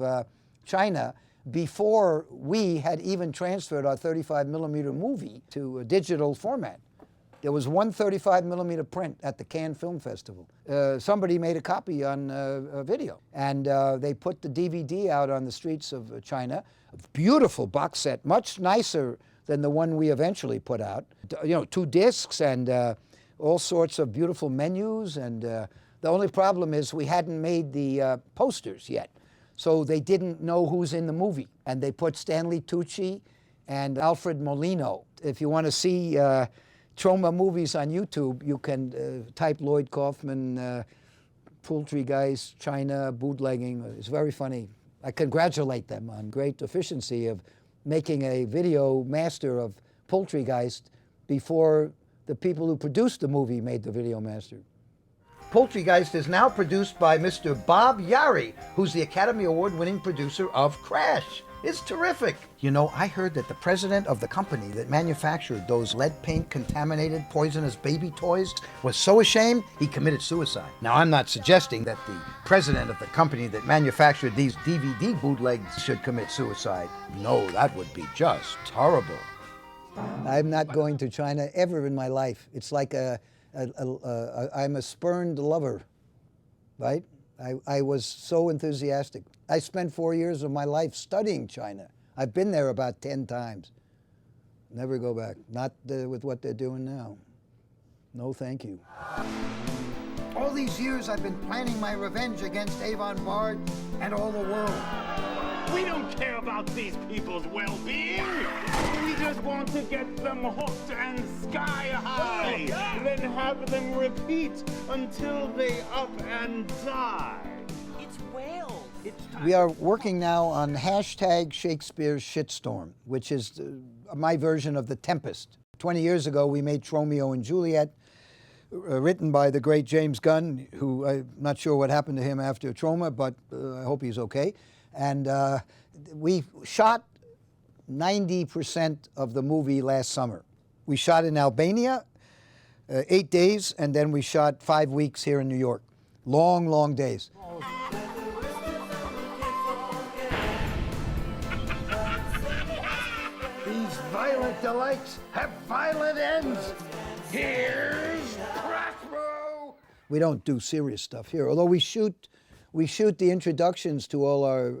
China before we had even transferred our 35mm movie to a digital format. There was one 35mm print at the Cannes Film Festival. Somebody made a copy on a video, and they put the DVD out on the streets of China. A beautiful box set, much nicer than the one we eventually put out. 2 discs and all sorts of beautiful menus. And the only problem is we hadn't made the posters yet. So they didn't know who's in the movie. And they put Stanley Tucci and Alfred Molino. If you want to see Troma movies on YouTube, you can type Lloyd Kaufman, Poultrygeist, China, bootlegging. It's very funny. I congratulate them on great efficiency of making a video master of Poultrygeist before the people who produced the movie made the video master. Poultrygeist is now produced by Mr. Bob Yari, who's the Academy Award-winning producer of Crash. It's terrific. You know, I heard that the president of the company that manufactured those lead paint contaminated poisonous baby toys was so ashamed he committed suicide. Now, I'm not suggesting that the president of the company that manufactured these DVD bootlegs should commit suicide. No, that would be just horrible. I'm not going to China ever in my life. It's like I'm a spurned lover, right? I was so enthusiastic. I spent 4 years of my life studying China. I've been there about 10 times. Never go back. Not with what they're doing now. No, thank you. All these years I've been planning my revenge against Avon Bard and all the world. We don't care about these people's well-being. We just want to get them hooked and sky high. Then have them repeat until they up and die. It's whales. We are working now on hashtag Shakespeare's Shitstorm, which is my version of The Tempest. 20 years ago, we made Romeo and Juliet, written by the great James Gunn, who I'm not sure what happened to him after Troma, but I hope he's okay. And we shot 90% of the movie last summer. We shot in Albania, 8 days, and then we shot 5 weeks here in New York. Long, long days. These violent delights have violent ends. Here's Prospero. We don't do serious stuff here, although we shoot the introductions to all our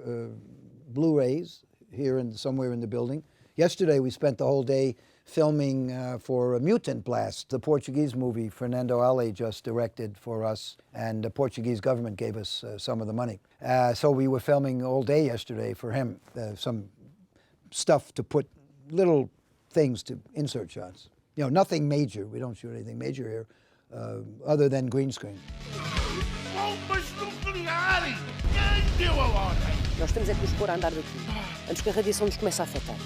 Blu-rays here somewhere in the building. Yesterday we spent the whole day filming for Mutant Blast, the Portuguese movie Fernando Ale just directed for us, and the Portuguese government gave us some of the money. So we were filming all day yesterday for him, some stuff to put, little things to insert shots. You know, nothing major. We don't shoot anything major here, other than green screen. Nós estamos é que nos pôr a andar daqui, antes que a radiação nos comece a afetar.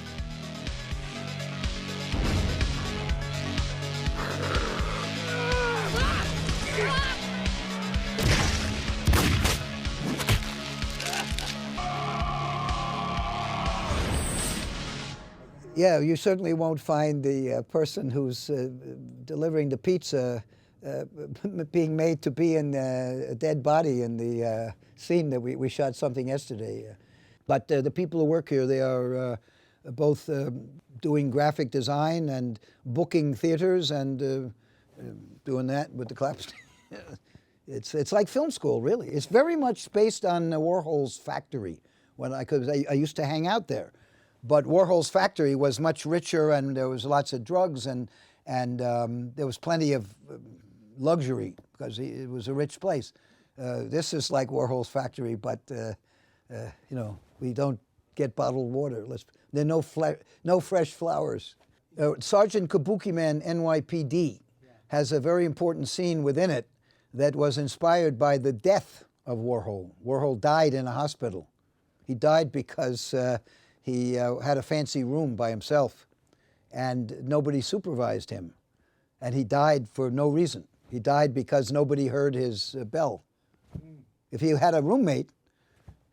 Yeah, you certainly won't find the person who's delivering the pizza being made to be in a dead body in the scene that we shot something yesterday. But the people who work here, they are both doing graphic design and booking theaters and doing that with the claps. It's like film school, really. It's very much based on Warhol's factory. Because I used to hang out there. But Warhol's factory was much richer, and there was lots of drugs, and there was plenty of luxury because it was a rich place. This is like Warhol's factory, but you know, we don't get bottled water. There are no fresh flowers. Sergeant Kabuki Man NYPD has a very important scene within it that was inspired by the death of Warhol. Warhol died in a hospital. He died because he had a fancy room by himself, and nobody supervised him. And he died for no reason. He died because nobody heard his bell. If he had a roommate,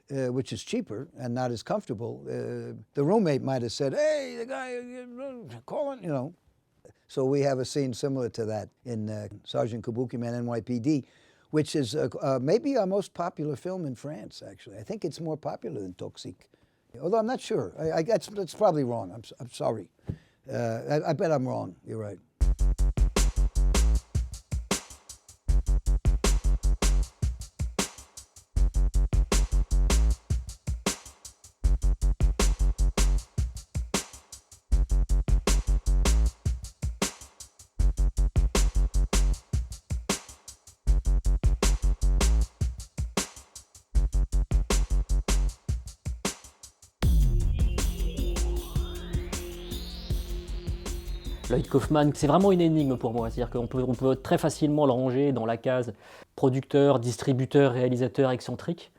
which is cheaper and not as comfortable, the roommate might have said, "Hey, the guy calling," you know. So we have a scene similar to that in Sergeant Kabuki Man NYPD, which is maybe our most popular film in France, actually. I think it's more popular than Toxic. Although I'm not sure. That's probably wrong. I'm sorry. I bet I'm wrong. You're right. Lloyd Kaufman, c'est vraiment une énigme pour moi. C'est-à-dire qu'on peut très facilement le ranger dans la case producteur, distributeur, réalisateur excentrique.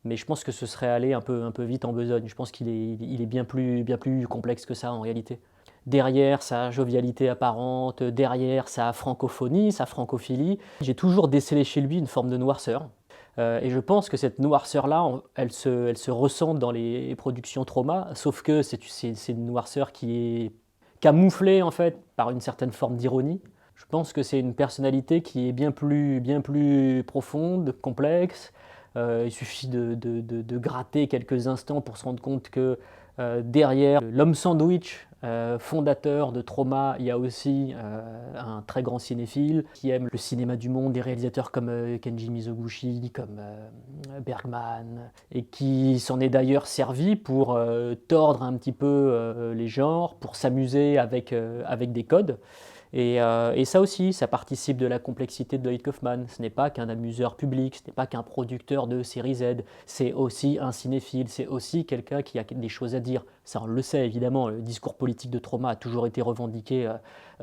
Mais je pense que ce serait aller un peu vite en besogne. Je pense qu'il est bien plus complexe que ça en réalité. Derrière sa jovialité apparente, derrière sa francophonie, sa francophilie, j'ai toujours décelé chez lui une forme de noirceur. Et je pense que cette noirceur-là, elle se ressent dans les productions Troma, sauf que c'est une noirceur qui est camouflée en fait par une certaine forme d'ironie. Je pense que c'est une personnalité qui est bien plus profonde, complexe. Il suffit de gratter quelques instants pour se rendre compte que derrière l'homme sandwich, fondateur de Troma, il y a aussi un très grand cinéphile qui aime le cinéma du monde, des réalisateurs comme Kenji Mizoguchi, comme Bergman, et qui s'en est d'ailleurs servi pour tordre un petit peu les genres, pour s'amuser avec des codes. Et ça aussi, ça participe de la complexité de Lloyd Kaufman. Ce n'est pas qu'un amuseur public, ce n'est pas qu'un producteur de série Z, c'est aussi un cinéphile, c'est aussi quelqu'un qui a des choses à dire. Ça, on le sait évidemment, le discours politique de Troma a toujours été revendiqué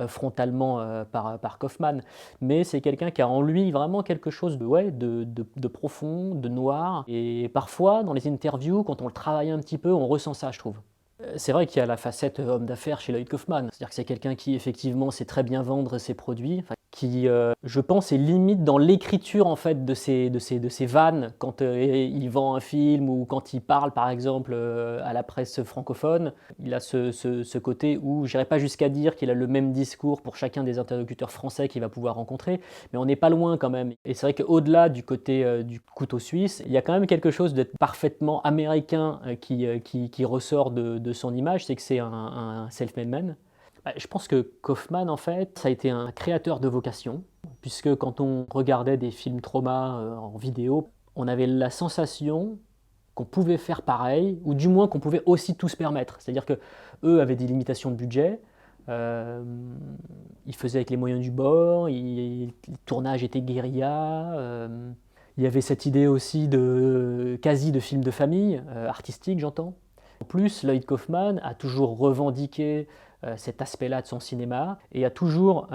frontalement par Kaufman, mais c'est quelqu'un qui a en lui vraiment quelque chose de profond, de noir, et parfois, dans les interviews, quand on le travaille un petit peu, on ressent ça, je trouve. C'est vrai qu'il y a la facette homme d'affaires chez Lloyd Kaufman, c'est-à-dire que c'est quelqu'un qui effectivement sait très bien vendre ses produits, qui, je pense, est limite dans l'écriture en fait de ses vannes quand il vend un film ou quand il parle par exemple à la presse francophone. Il a ce côté où, je n'irai pas jusqu'à dire qu'il a le même discours pour chacun des interlocuteurs français qu'il va pouvoir rencontrer, mais on n'est pas loin quand même. Et c'est vrai qu'au-delà du côté du couteau suisse, il y a quand même quelque chose de parfaitement américain qui ressort de son image, c'est que c'est un self-made man. Je pense que Kaufman, en fait, ça a été un créateur de vocation, puisque quand on regardait des films Troma en vidéo, on avait la sensation qu'on pouvait faire pareil, ou du moins qu'on pouvait aussi tout se permettre. C'est-à-dire qu'eux avaient des limitations de budget, ils faisaient avec les moyens du bord, le tournage était guérilla, il y avait cette idée aussi de film de famille, artistique j'entends. En plus, Lloyd Kaufman a toujours revendiqué cet aspect-là de son cinéma et a toujours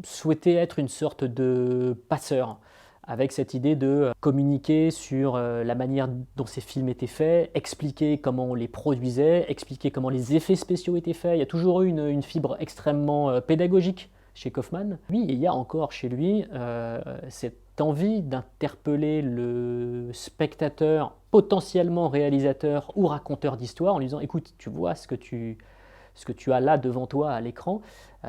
souhaité être une sorte de passeur, avec cette idée de communiquer sur la manière dont ces films étaient faits, expliquer comment on les produisait, expliquer comment les effets spéciaux étaient faits. Il y a toujours eu une fibre extrêmement pédagogique chez Kaufman. Oui, il y a encore chez lui cette envie d'interpeller le spectateur, potentiellement réalisateur ou raconteur d'histoire, en lui disant « Écoute, tu vois ce que tu as là devant toi à l'écran,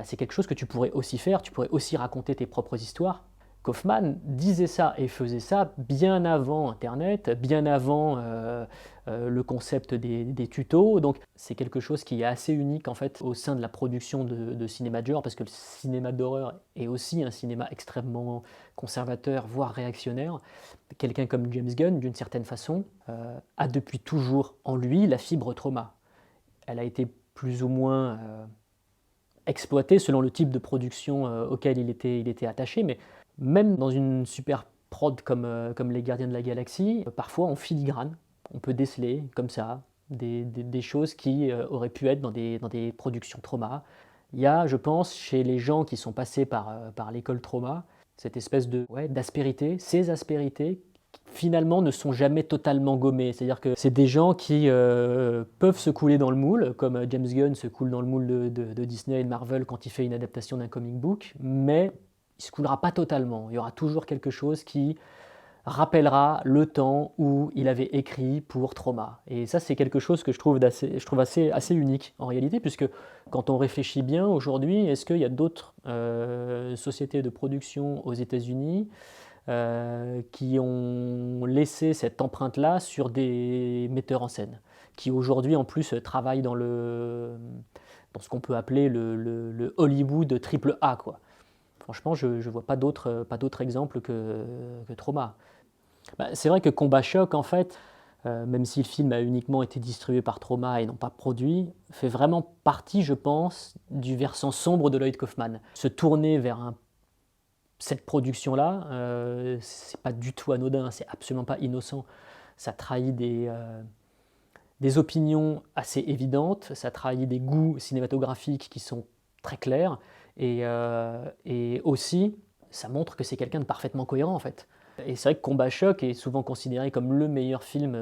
c'est quelque chose que tu pourrais aussi faire, tu pourrais aussi raconter tes propres histoires. » Kaufman disait ça et faisait ça bien avant Internet, bien avant le concept des tutos. Donc c'est quelque chose qui est assez unique en fait au sein de la production de cinéma de genre, parce que le cinéma d'horreur est aussi un cinéma extrêmement conservateur, voire réactionnaire. Quelqu'un comme James Gunn, d'une certaine façon, a depuis toujours en lui la fibre Troma. Elle a été plus ou moins exploitée selon le type de production auquel il était attaché, mais même dans une super prod comme Les Gardiens de la Galaxie, parfois on filigrane, on peut déceler comme ça des choses qui auraient pu être dans des productions Troma. Il y a, je pense, chez les gens qui sont passés par l'école Troma, cette espèce d'aspérité, ces aspérités qui finalement ne sont jamais totalement gommées. C'est-à-dire que c'est des gens qui peuvent se couler dans le moule, comme James Gunn se coule dans le moule de Disney et de Marvel quand il fait une adaptation d'un comic book, mais il ne se coulera pas totalement. Il y aura toujours quelque chose qui rappellera le temps où il avait écrit pour Troma. Et ça, c'est quelque chose que je trouve assez unique en réalité, puisque quand on réfléchit bien aujourd'hui, est-ce qu'il y a d'autres sociétés de production aux États-Unis qui ont laissé cette empreinte-là sur des metteurs en scène, qui aujourd'hui en plus travaillent dans ce qu'on peut appeler le Hollywood triple A, quoi. Franchement, je ne vois pas d'autres exemples que Troma. C'est vrai que Combat Choc, en fait, même si le film a uniquement été distribué par Troma et non pas produit, fait vraiment partie, je pense, du versant sombre de Lloyd Kaufman. Se tourner vers cette production-là, c'est pas du tout anodin, c'est absolument pas innocent. Ça trahit des opinions assez évidentes, ça trahit des goûts cinématographiques qui sont très clairs, et aussi, ça montre que c'est quelqu'un de parfaitement cohérent, en fait. Et c'est vrai que Combat Choc est souvent considéré comme le meilleur film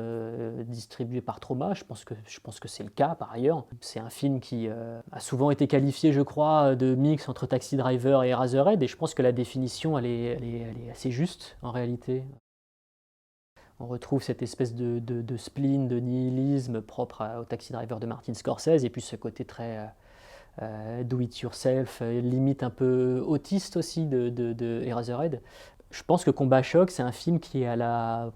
distribué par Troma. Je pense que c'est le cas par ailleurs. C'est un film qui a souvent été qualifié, je crois, de mix entre Taxi Driver et Eraserhead, et je pense que la définition, elle est assez juste en réalité. On retrouve cette espèce de spleen, de nihilisme propre au Taxi Driver de Martin Scorsese, et puis ce côté très do-it-yourself, limite un peu autiste aussi de Eraserhead. Je pense que Combat Choc, c'est un film qui est à la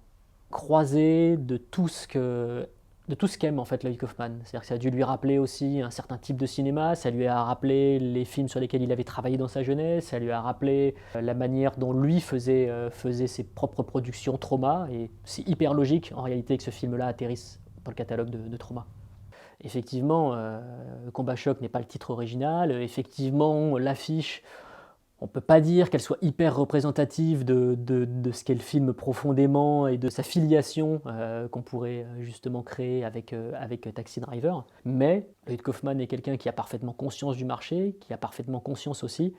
croisée de tout ce qu'aime en fait Lloyd Kaufman. C'est-à-dire que ça a dû lui rappeler aussi un certain type de cinéma, ça lui a rappelé les films sur lesquels il avait travaillé dans sa jeunesse, ça lui a rappelé la manière dont lui faisait ses propres productions Troma, et c'est hyper logique en réalité que ce film-là atterrisse dans le catalogue de Troma. Effectivement, Combat Choc n'est pas le titre original, effectivement l'affiche, on ne peut pas dire qu'elle soit hyper représentative de ce qu'est le film profondément et de sa filiation qu'on pourrait justement créer avec Taxi Driver. Mais Lloyd Kaufman est quelqu'un qui a parfaitement conscience du marché, qui a parfaitement conscience aussi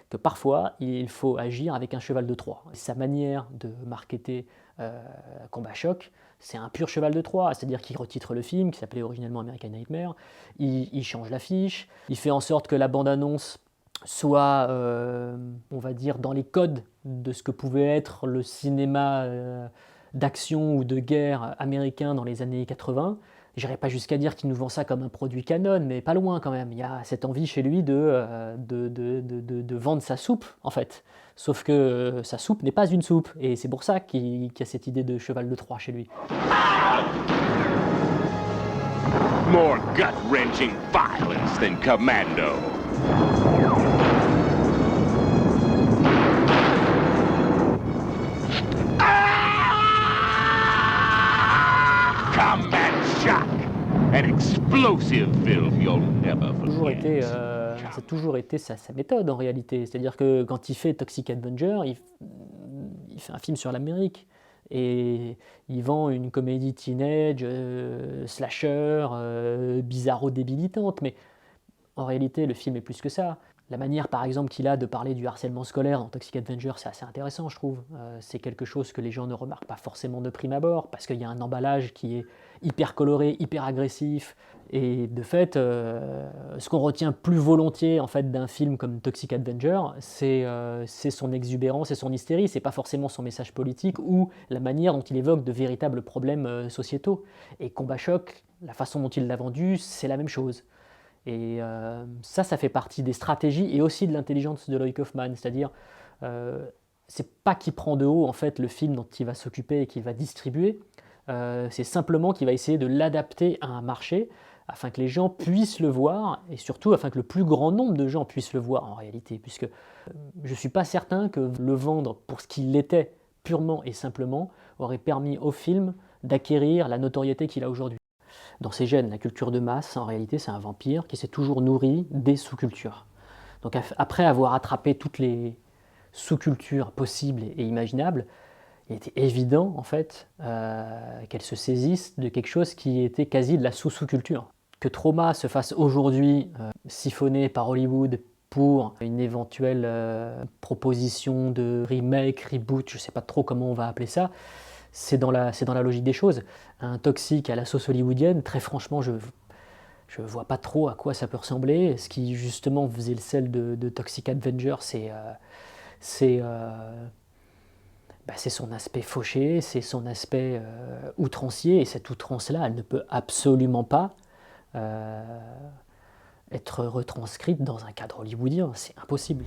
que parfois il faut agir avec un cheval de Troie. Sa manière de marketer Combat Choc, c'est un pur cheval de Troie, c'est-à-dire qu'il retitre le film, qui s'appelait originellement American Nightmare, il change l'affiche, il fait en sorte que la bande-annonce soit, on va dire, dans les codes de ce que pouvait être le cinéma d'action ou de guerre américain dans les années 80. Je n'irai pas jusqu'à dire qu'il nous vend ça comme un produit canon, mais pas loin quand même. Il y a cette envie chez lui de vendre sa soupe, en fait. Sauf que sa soupe n'est pas une soupe, et c'est pour ça qu'il y a cette idée de cheval de Troie chez lui. More gut-wrenching violence than Commando. Combat shock, an explosive film you'll never forget. Ça a toujours été sa méthode en réalité. C'est-à-dire que quand il fait Toxic Avenger, il fait un film sur l'Amérique. Et il vend une comédie teenage, slasher, bizarro-débilitante. Mais en réalité, le film est plus que ça. La manière, par exemple, qu'il a de parler du harcèlement scolaire dans Toxic Avenger, c'est assez intéressant, je trouve. C'est quelque chose que les gens ne remarquent pas forcément de prime abord, parce qu'il y a un emballage qui est hyper coloré, hyper agressif. Et de fait, ce qu'on retient plus volontiers en fait, d'un film comme Toxic Avenger, c'est son exubérance et son hystérie. C'est pas forcément son message politique ou la manière dont il évoque de véritables problèmes sociétaux. Et Combat Choc, la façon dont il l'a vendu, c'est la même chose. Et ça fait partie des stratégies et aussi de l'intelligence de Lloyd Kaufman, c'est-à-dire c'est pas qu'il prend de haut en fait le film dont il va s'occuper et qu'il va distribuer, c'est simplement qu'il va essayer de l'adapter à un marché afin que les gens puissent le voir et surtout afin que le plus grand nombre de gens puissent le voir en réalité, puisque je suis pas certain que le vendre pour ce qu'il était purement et simplement aurait permis au film d'acquérir la notoriété qu'il a aujourd'hui. Dans ses gènes, la culture de masse, en réalité, c'est un vampire qui s'est toujours nourri des sous-cultures. Donc après avoir attrapé toutes les sous-cultures possibles et imaginables, il était évident, en fait, qu'elles se saisissent de quelque chose qui était quasi de la sous-sous-culture. Que Troma se fasse aujourd'hui siphonner par Hollywood pour une éventuelle proposition de remake, reboot, je ne sais pas trop comment on va appeler ça, c'est dans la logique des choses. Un Toxic à la sauce hollywoodienne, très franchement, je vois pas trop à quoi ça peut ressembler. Ce qui justement faisait le sel de Toxic Avenger, c'est son aspect fauché, c'est son aspect outrancier, et cette outrance-là, elle ne peut absolument pas être retranscrite dans un cadre hollywoodien, c'est impossible.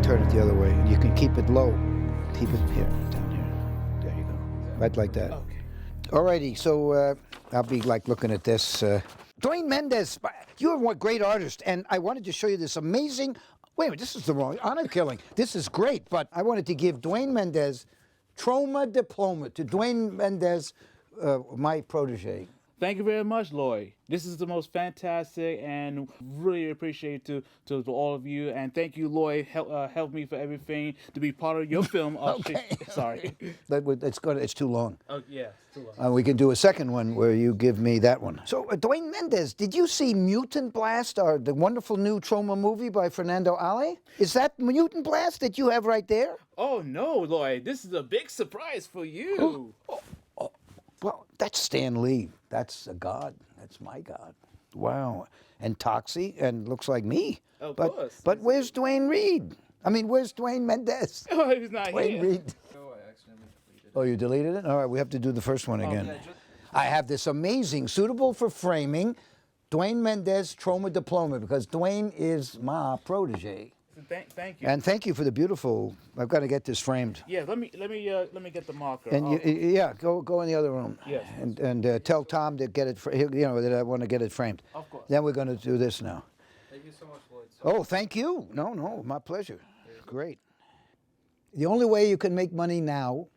Turn it the other way. You can keep it low. Keep it here, down here. There you go. Right like that. Okay. Alrighty, so I'll be like looking at this. Dwayne Mendez, you're a great artist, and I wanted to show you this amazing. Wait a minute, this is the wrong honor killing. This is great, but I wanted to give Dwayne Mendez Troma diploma to Dwayne Mendez, my protege. Thank you very much, Lloyd. This is the most fantastic, and really appreciate to all of you. And thank you, Lloyd. Help me for everything to be part of your film. Okay. Sorry. It's too long. Oh yeah, it's too long. We can do a second one where you give me that one. So, Dwayne Mendez, did you see Mutant Blast, the wonderful new Troma movie by Fernando Ale? Is that Mutant Blast that you have right there? Oh no, Lloyd. This is a big surprise for you. Well, that's Stan Lee. That's a god. That's my god. Wow. And Toxic, and looks like me. Of but, course. But where's Dwayne Reed? I mean, where's Dwayne Mendez? Oh, he's not Dwayne here. Reed. Oh, you deleted it? All right, we have to do the first one again. I have this amazing, suitable for framing, Dwayne Mendez Troma diploma, because Dwayne is my protege. Thank you. And thank you for the beautiful. I've got to get this framed. Yeah, let me get the marker. And yeah, go in the other room. Yes. And tell Tom to get it. That I want to get it framed. Of course. Then we're going to do this now. Thank you so much, Lloyd. Oh, thank you. No, my pleasure. Great. The only way you can make money now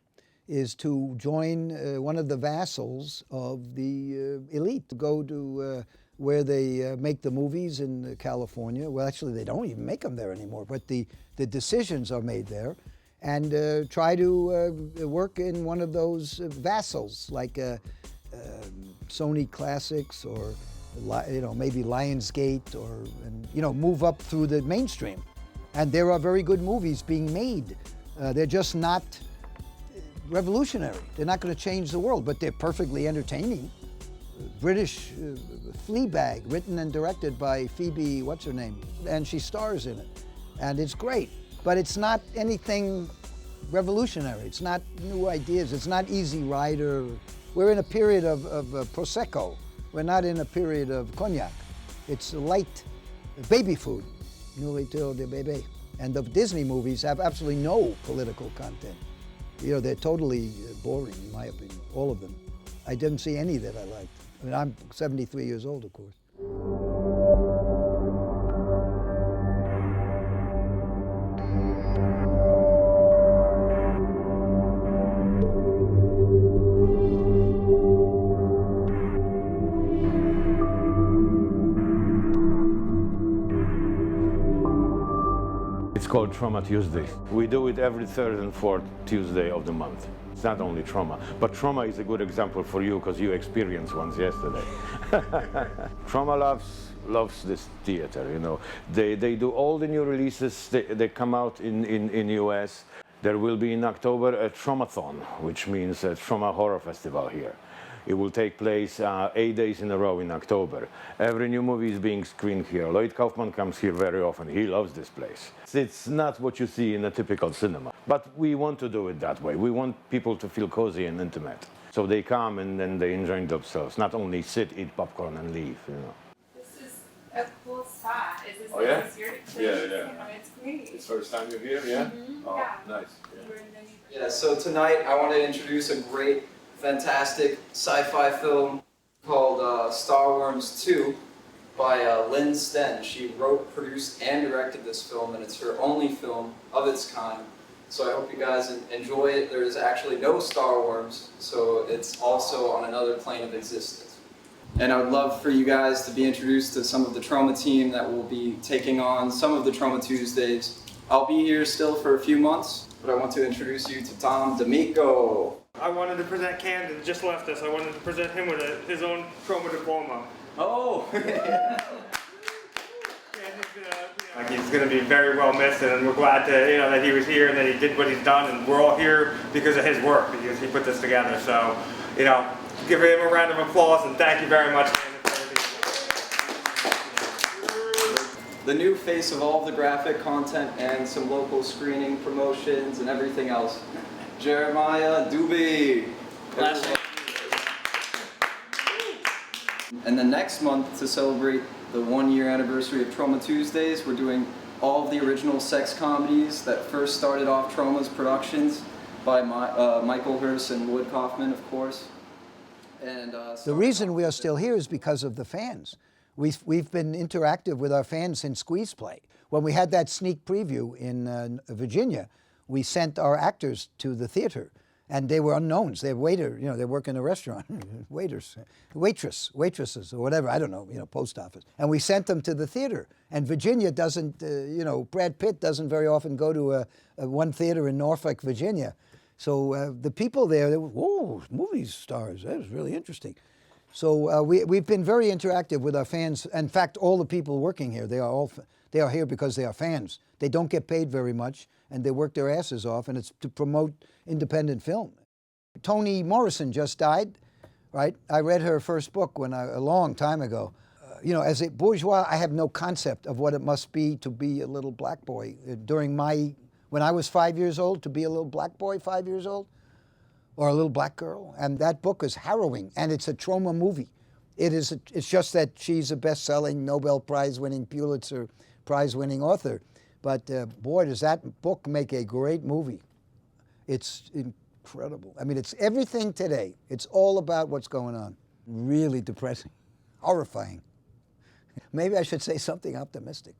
is to join one of the vassals of the elite. Go to where they make the movies in California. Well, actually, they don't even make them there anymore, but the decisions are made there. And try to work in one of those vassals, like Sony Classics or maybe Lionsgate, or move up through the mainstream. And there are very good movies being made. They're just not revolutionary. They're not going to change the world, but they're perfectly entertaining. British Fleabag, written and directed by Phoebe, what's her name? And she stars in it. And it's great, but it's not anything revolutionary. It's not new ideas. It's not Easy Rider. We're in a period of Prosecco. We're not in a period of cognac. It's light baby food. Nourriture de bébé. And the Disney movies have absolutely no political content. They're totally boring, in my opinion, all of them. I didn't see any that I liked. I mean, I'm 73 years old, of course. It's called Troma Tuesdays. We do it every third and fourth Tuesday of the month. It's not only Troma, but Troma is a good example for you because you experienced ones yesterday. Troma loves this theater, They do all the new releases, they come out in US. There will be in October a Tromathon, which means a Troma Horror Festival here. It will take place 8 days in a row in October. Every new movie is being screened here. Lloyd Kaufman comes here very often. He loves this place. It's not what you see in a typical cinema, but we want to do it that way. We want people to feel cozy and intimate. So they come and then they enjoy themselves, not only sit, eat popcorn and leave, This is a cool spot. Is this yeah? your place? Yeah. It's great. It's first time you're here, yeah? Mm-hmm. Oh, yeah. nice. Yeah, so tonight I want to introduce a great, fantastic sci-fi film called Star Wars 2 by Lynn Sten. She wrote, produced, and directed this film, and it's her only film of its kind. So I hope you guys enjoy it. There is actually no Star Wars, so it's also on another plane of existence. And I would love for you guys to be introduced to some of the Troma team that will be taking on some of the Troma Tuesdays. I'll be here still for a few months, but I want to introduce you to Tom D'Amico. I wanted to present Cam that just left us. I wanted to present him with his own Troma diploma. Oh! He's going to be very well missed, and we're glad to, that he was here and that he did what he's done, and we're all here because of his work, because he put this together. So, give him a round of applause, and thank you very much. The new face of all of the graphic content and some local screening promotions and everything else. Jeremiah Dubé. And then next month, to celebrate the 1-year anniversary of Troma Tuesdays, we're doing all of the original sex comedies that first started off Troma's productions by Michael Hurst and Lloyd Kaufman, of course. And the reason we are still here is because of the fans. We've been interactive with our fans since Squeeze Play. When we had that sneak preview in Virginia, we sent our actors to the theater And they were unknowns. They're waiter, they work in a restaurant, waitresses or whatever, I don't know, post office. And we sent them to the theater. And Virginia doesn't, Brad Pitt doesn't very often go to one theater in Norfolk, Virginia. So the people there, they were, whoa, movie stars, that was really interesting. So we've been very interactive with our fans. In fact, all the people working here, they are here because they are fans. They don't get paid very much, and they work their asses off, and it's to promote independent film. Toni Morrison just died, right? I read her first book a long time ago. As a bourgeois, I have no concept of what it must be to be a little black boy. When I was 5 years old, to be a little black boy 5 years old, or a little black girl. And that book is harrowing, and it's a Troma movie. It's just that she's a best-selling, Nobel Prize-winning, Pulitzer Prize-winning author. But boy, does that book make a great movie. It's incredible. I mean, it's everything today. It's all about what's going on. Really depressing, horrifying. Maybe I should say something optimistic.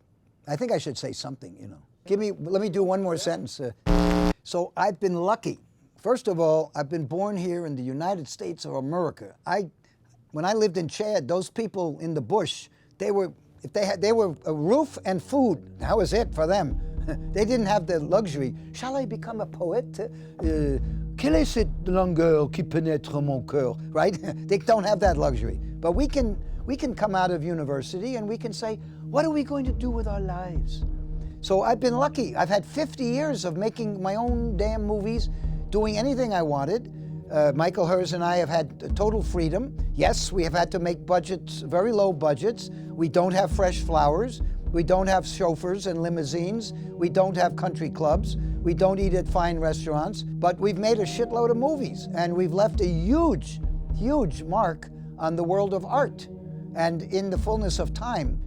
I think I should say something, Let me do one more sentence. So I've been lucky. First of all, I've been born here in the United States of America. When I lived in Chad, those people in the bush, they were a roof and food. That was it for them. They didn't have the luxury. Shall I become a poet? Quelle est cette langueur qui pénètre mon cœur? Right? They don't have that luxury. But we can come out of university and we can say, what are we going to do with our lives? So I've been lucky. I've had 50 years of making my own damn movies, doing anything I wanted. Michael Hers and I have had total freedom. Yes, we have had to make budgets, very low budgets. We don't have fresh flowers. We don't have chauffeurs and limousines. We don't have country clubs. We don't eat at fine restaurants. But we've made a shitload of movies, and we've left a huge, huge mark on the world of art. And in the fullness of time,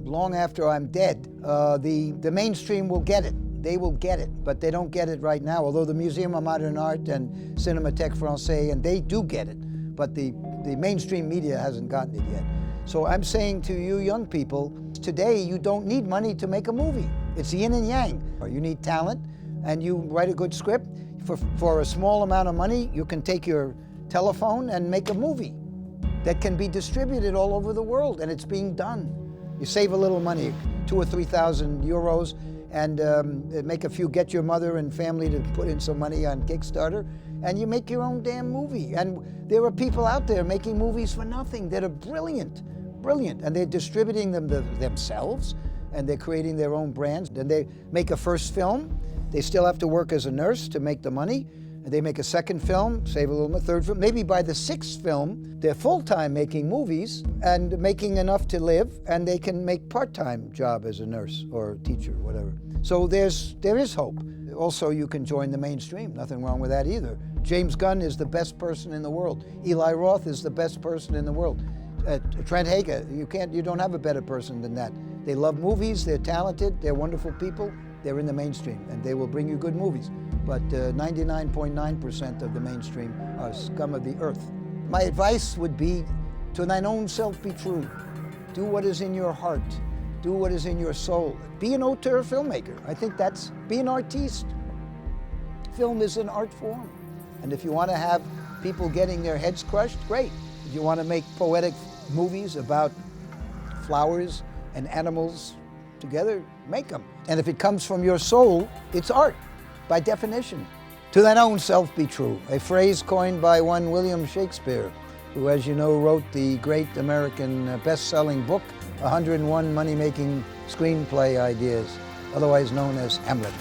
long after I'm dead, the mainstream will get it. They will get it, but they don't get it right now, although the Museum of Modern Art and Cinémathèque Française, and they do get it, but the mainstream media hasn't gotten it yet. So I'm saying to you young people, today you don't need money to make a movie. It's yin and yang. You need talent, and you write a good script. For a small amount of money, you can take your telephone and make a movie that can be distributed all over the world, and it's being done. You save a little money, 2,000 or 3,000 euros, and make a few, get your mother and family to put in some money on Kickstarter, and you make your own damn movie. And there are people out there making movies for nothing that are brilliant, and they're distributing them themselves, and they're creating their own brands. Then they make a first film. They still have to work as a nurse to make the money. And they make a second film, save a little, third film. Maybe by the sixth film, they're full-time making movies and making enough to live, and they can make part-time job as a nurse or a teacher, whatever. So there is hope. Also, you can join the mainstream. Nothing wrong with that either. James Gunn is the best person in the world. Eli Roth is the best person in the world. Trent Hager, you don't have a better person than that. They love movies, they're talented, they're wonderful people, they're in the mainstream, and they will bring you good movies. But 99.9% of the mainstream are scum of the earth. My advice would be, to thine own self be true. Do what is in your heart. Do what is in your soul. Be an auteur filmmaker. I think be an artiste. Film is an art form. And if you want to have people getting their heads crushed, great. If you want to make poetic movies about flowers and animals together, make them. And if it comes from your soul, it's art, by definition. To thine own self be true, a phrase coined by one William Shakespeare, who, as you know, wrote the great American best-selling book, 101 money-making screenplay ideas, otherwise known as Herment.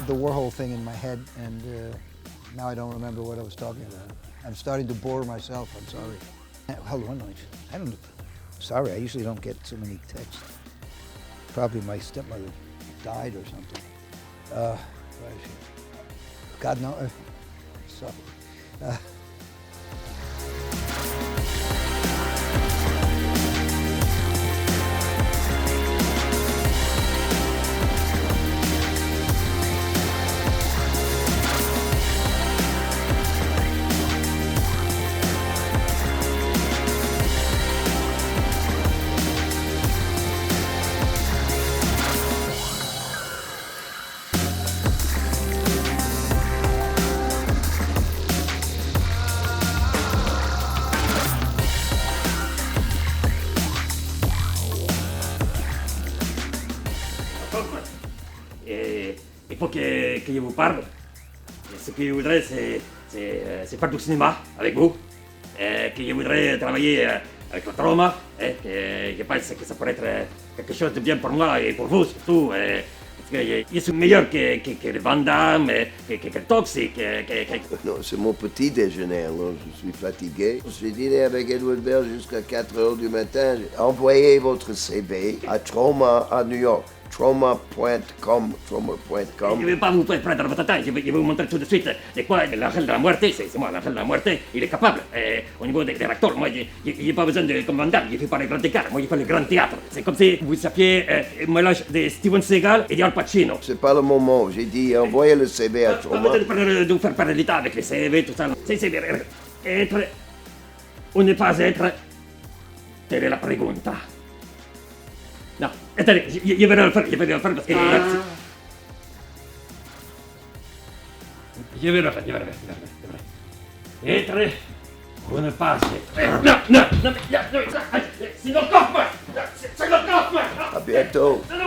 had the Warhol thing in my head, and now I don't remember what I was talking about. I'm starting to bore myself, I'm sorry. Hold on, I don't, sorry, I usually don't get so many texts. Probably my stepmother died or something. Where is she? God knows. Sorry. Il faut que je vous parle. Ce que je voudrais, c'est faire du cinéma avec vous. Que je voudrais travailler avec la Troma. Que je pense que ça pourrait être quelque chose de bien pour moi et pour vous surtout. Parce que je suis meilleur que le Van Damme, que le Toxic. Non, c'est mon petit déjeuner, alors je suis fatigué. J'ai dîné avec Edward Bell jusqu'à 4 heures du matin. Envoyez votre CV à Troma à New York. Troma.com. Je ne vais pas vous prendre votre temps, je vais vous montrer tout de suite de quoi l'Angel de la Muerte, c'est moi l'Angel de la Muerte, il est capable. Au niveau des acteurs, moi, je n'ai pas besoin de comme Van Damme, je ne fais pas le grand écart, moi je fais le grand théâtre. C'est comme si vous saviez un mélange de Steven Seagal et d'Al Pacino. C'est pas le moment, j'ai dit envoyez le CV à Troma. De vous faire parler d'état avec les CV, tout ça. C'est être ou ne pas être, telle est la pregunta. Non, attendez, je vais le faire parce que... Je vais le faire. Être ou ne pas être. Non, mais... C'est le Kaufman! C'est le Kaufman! À bientôt. Non,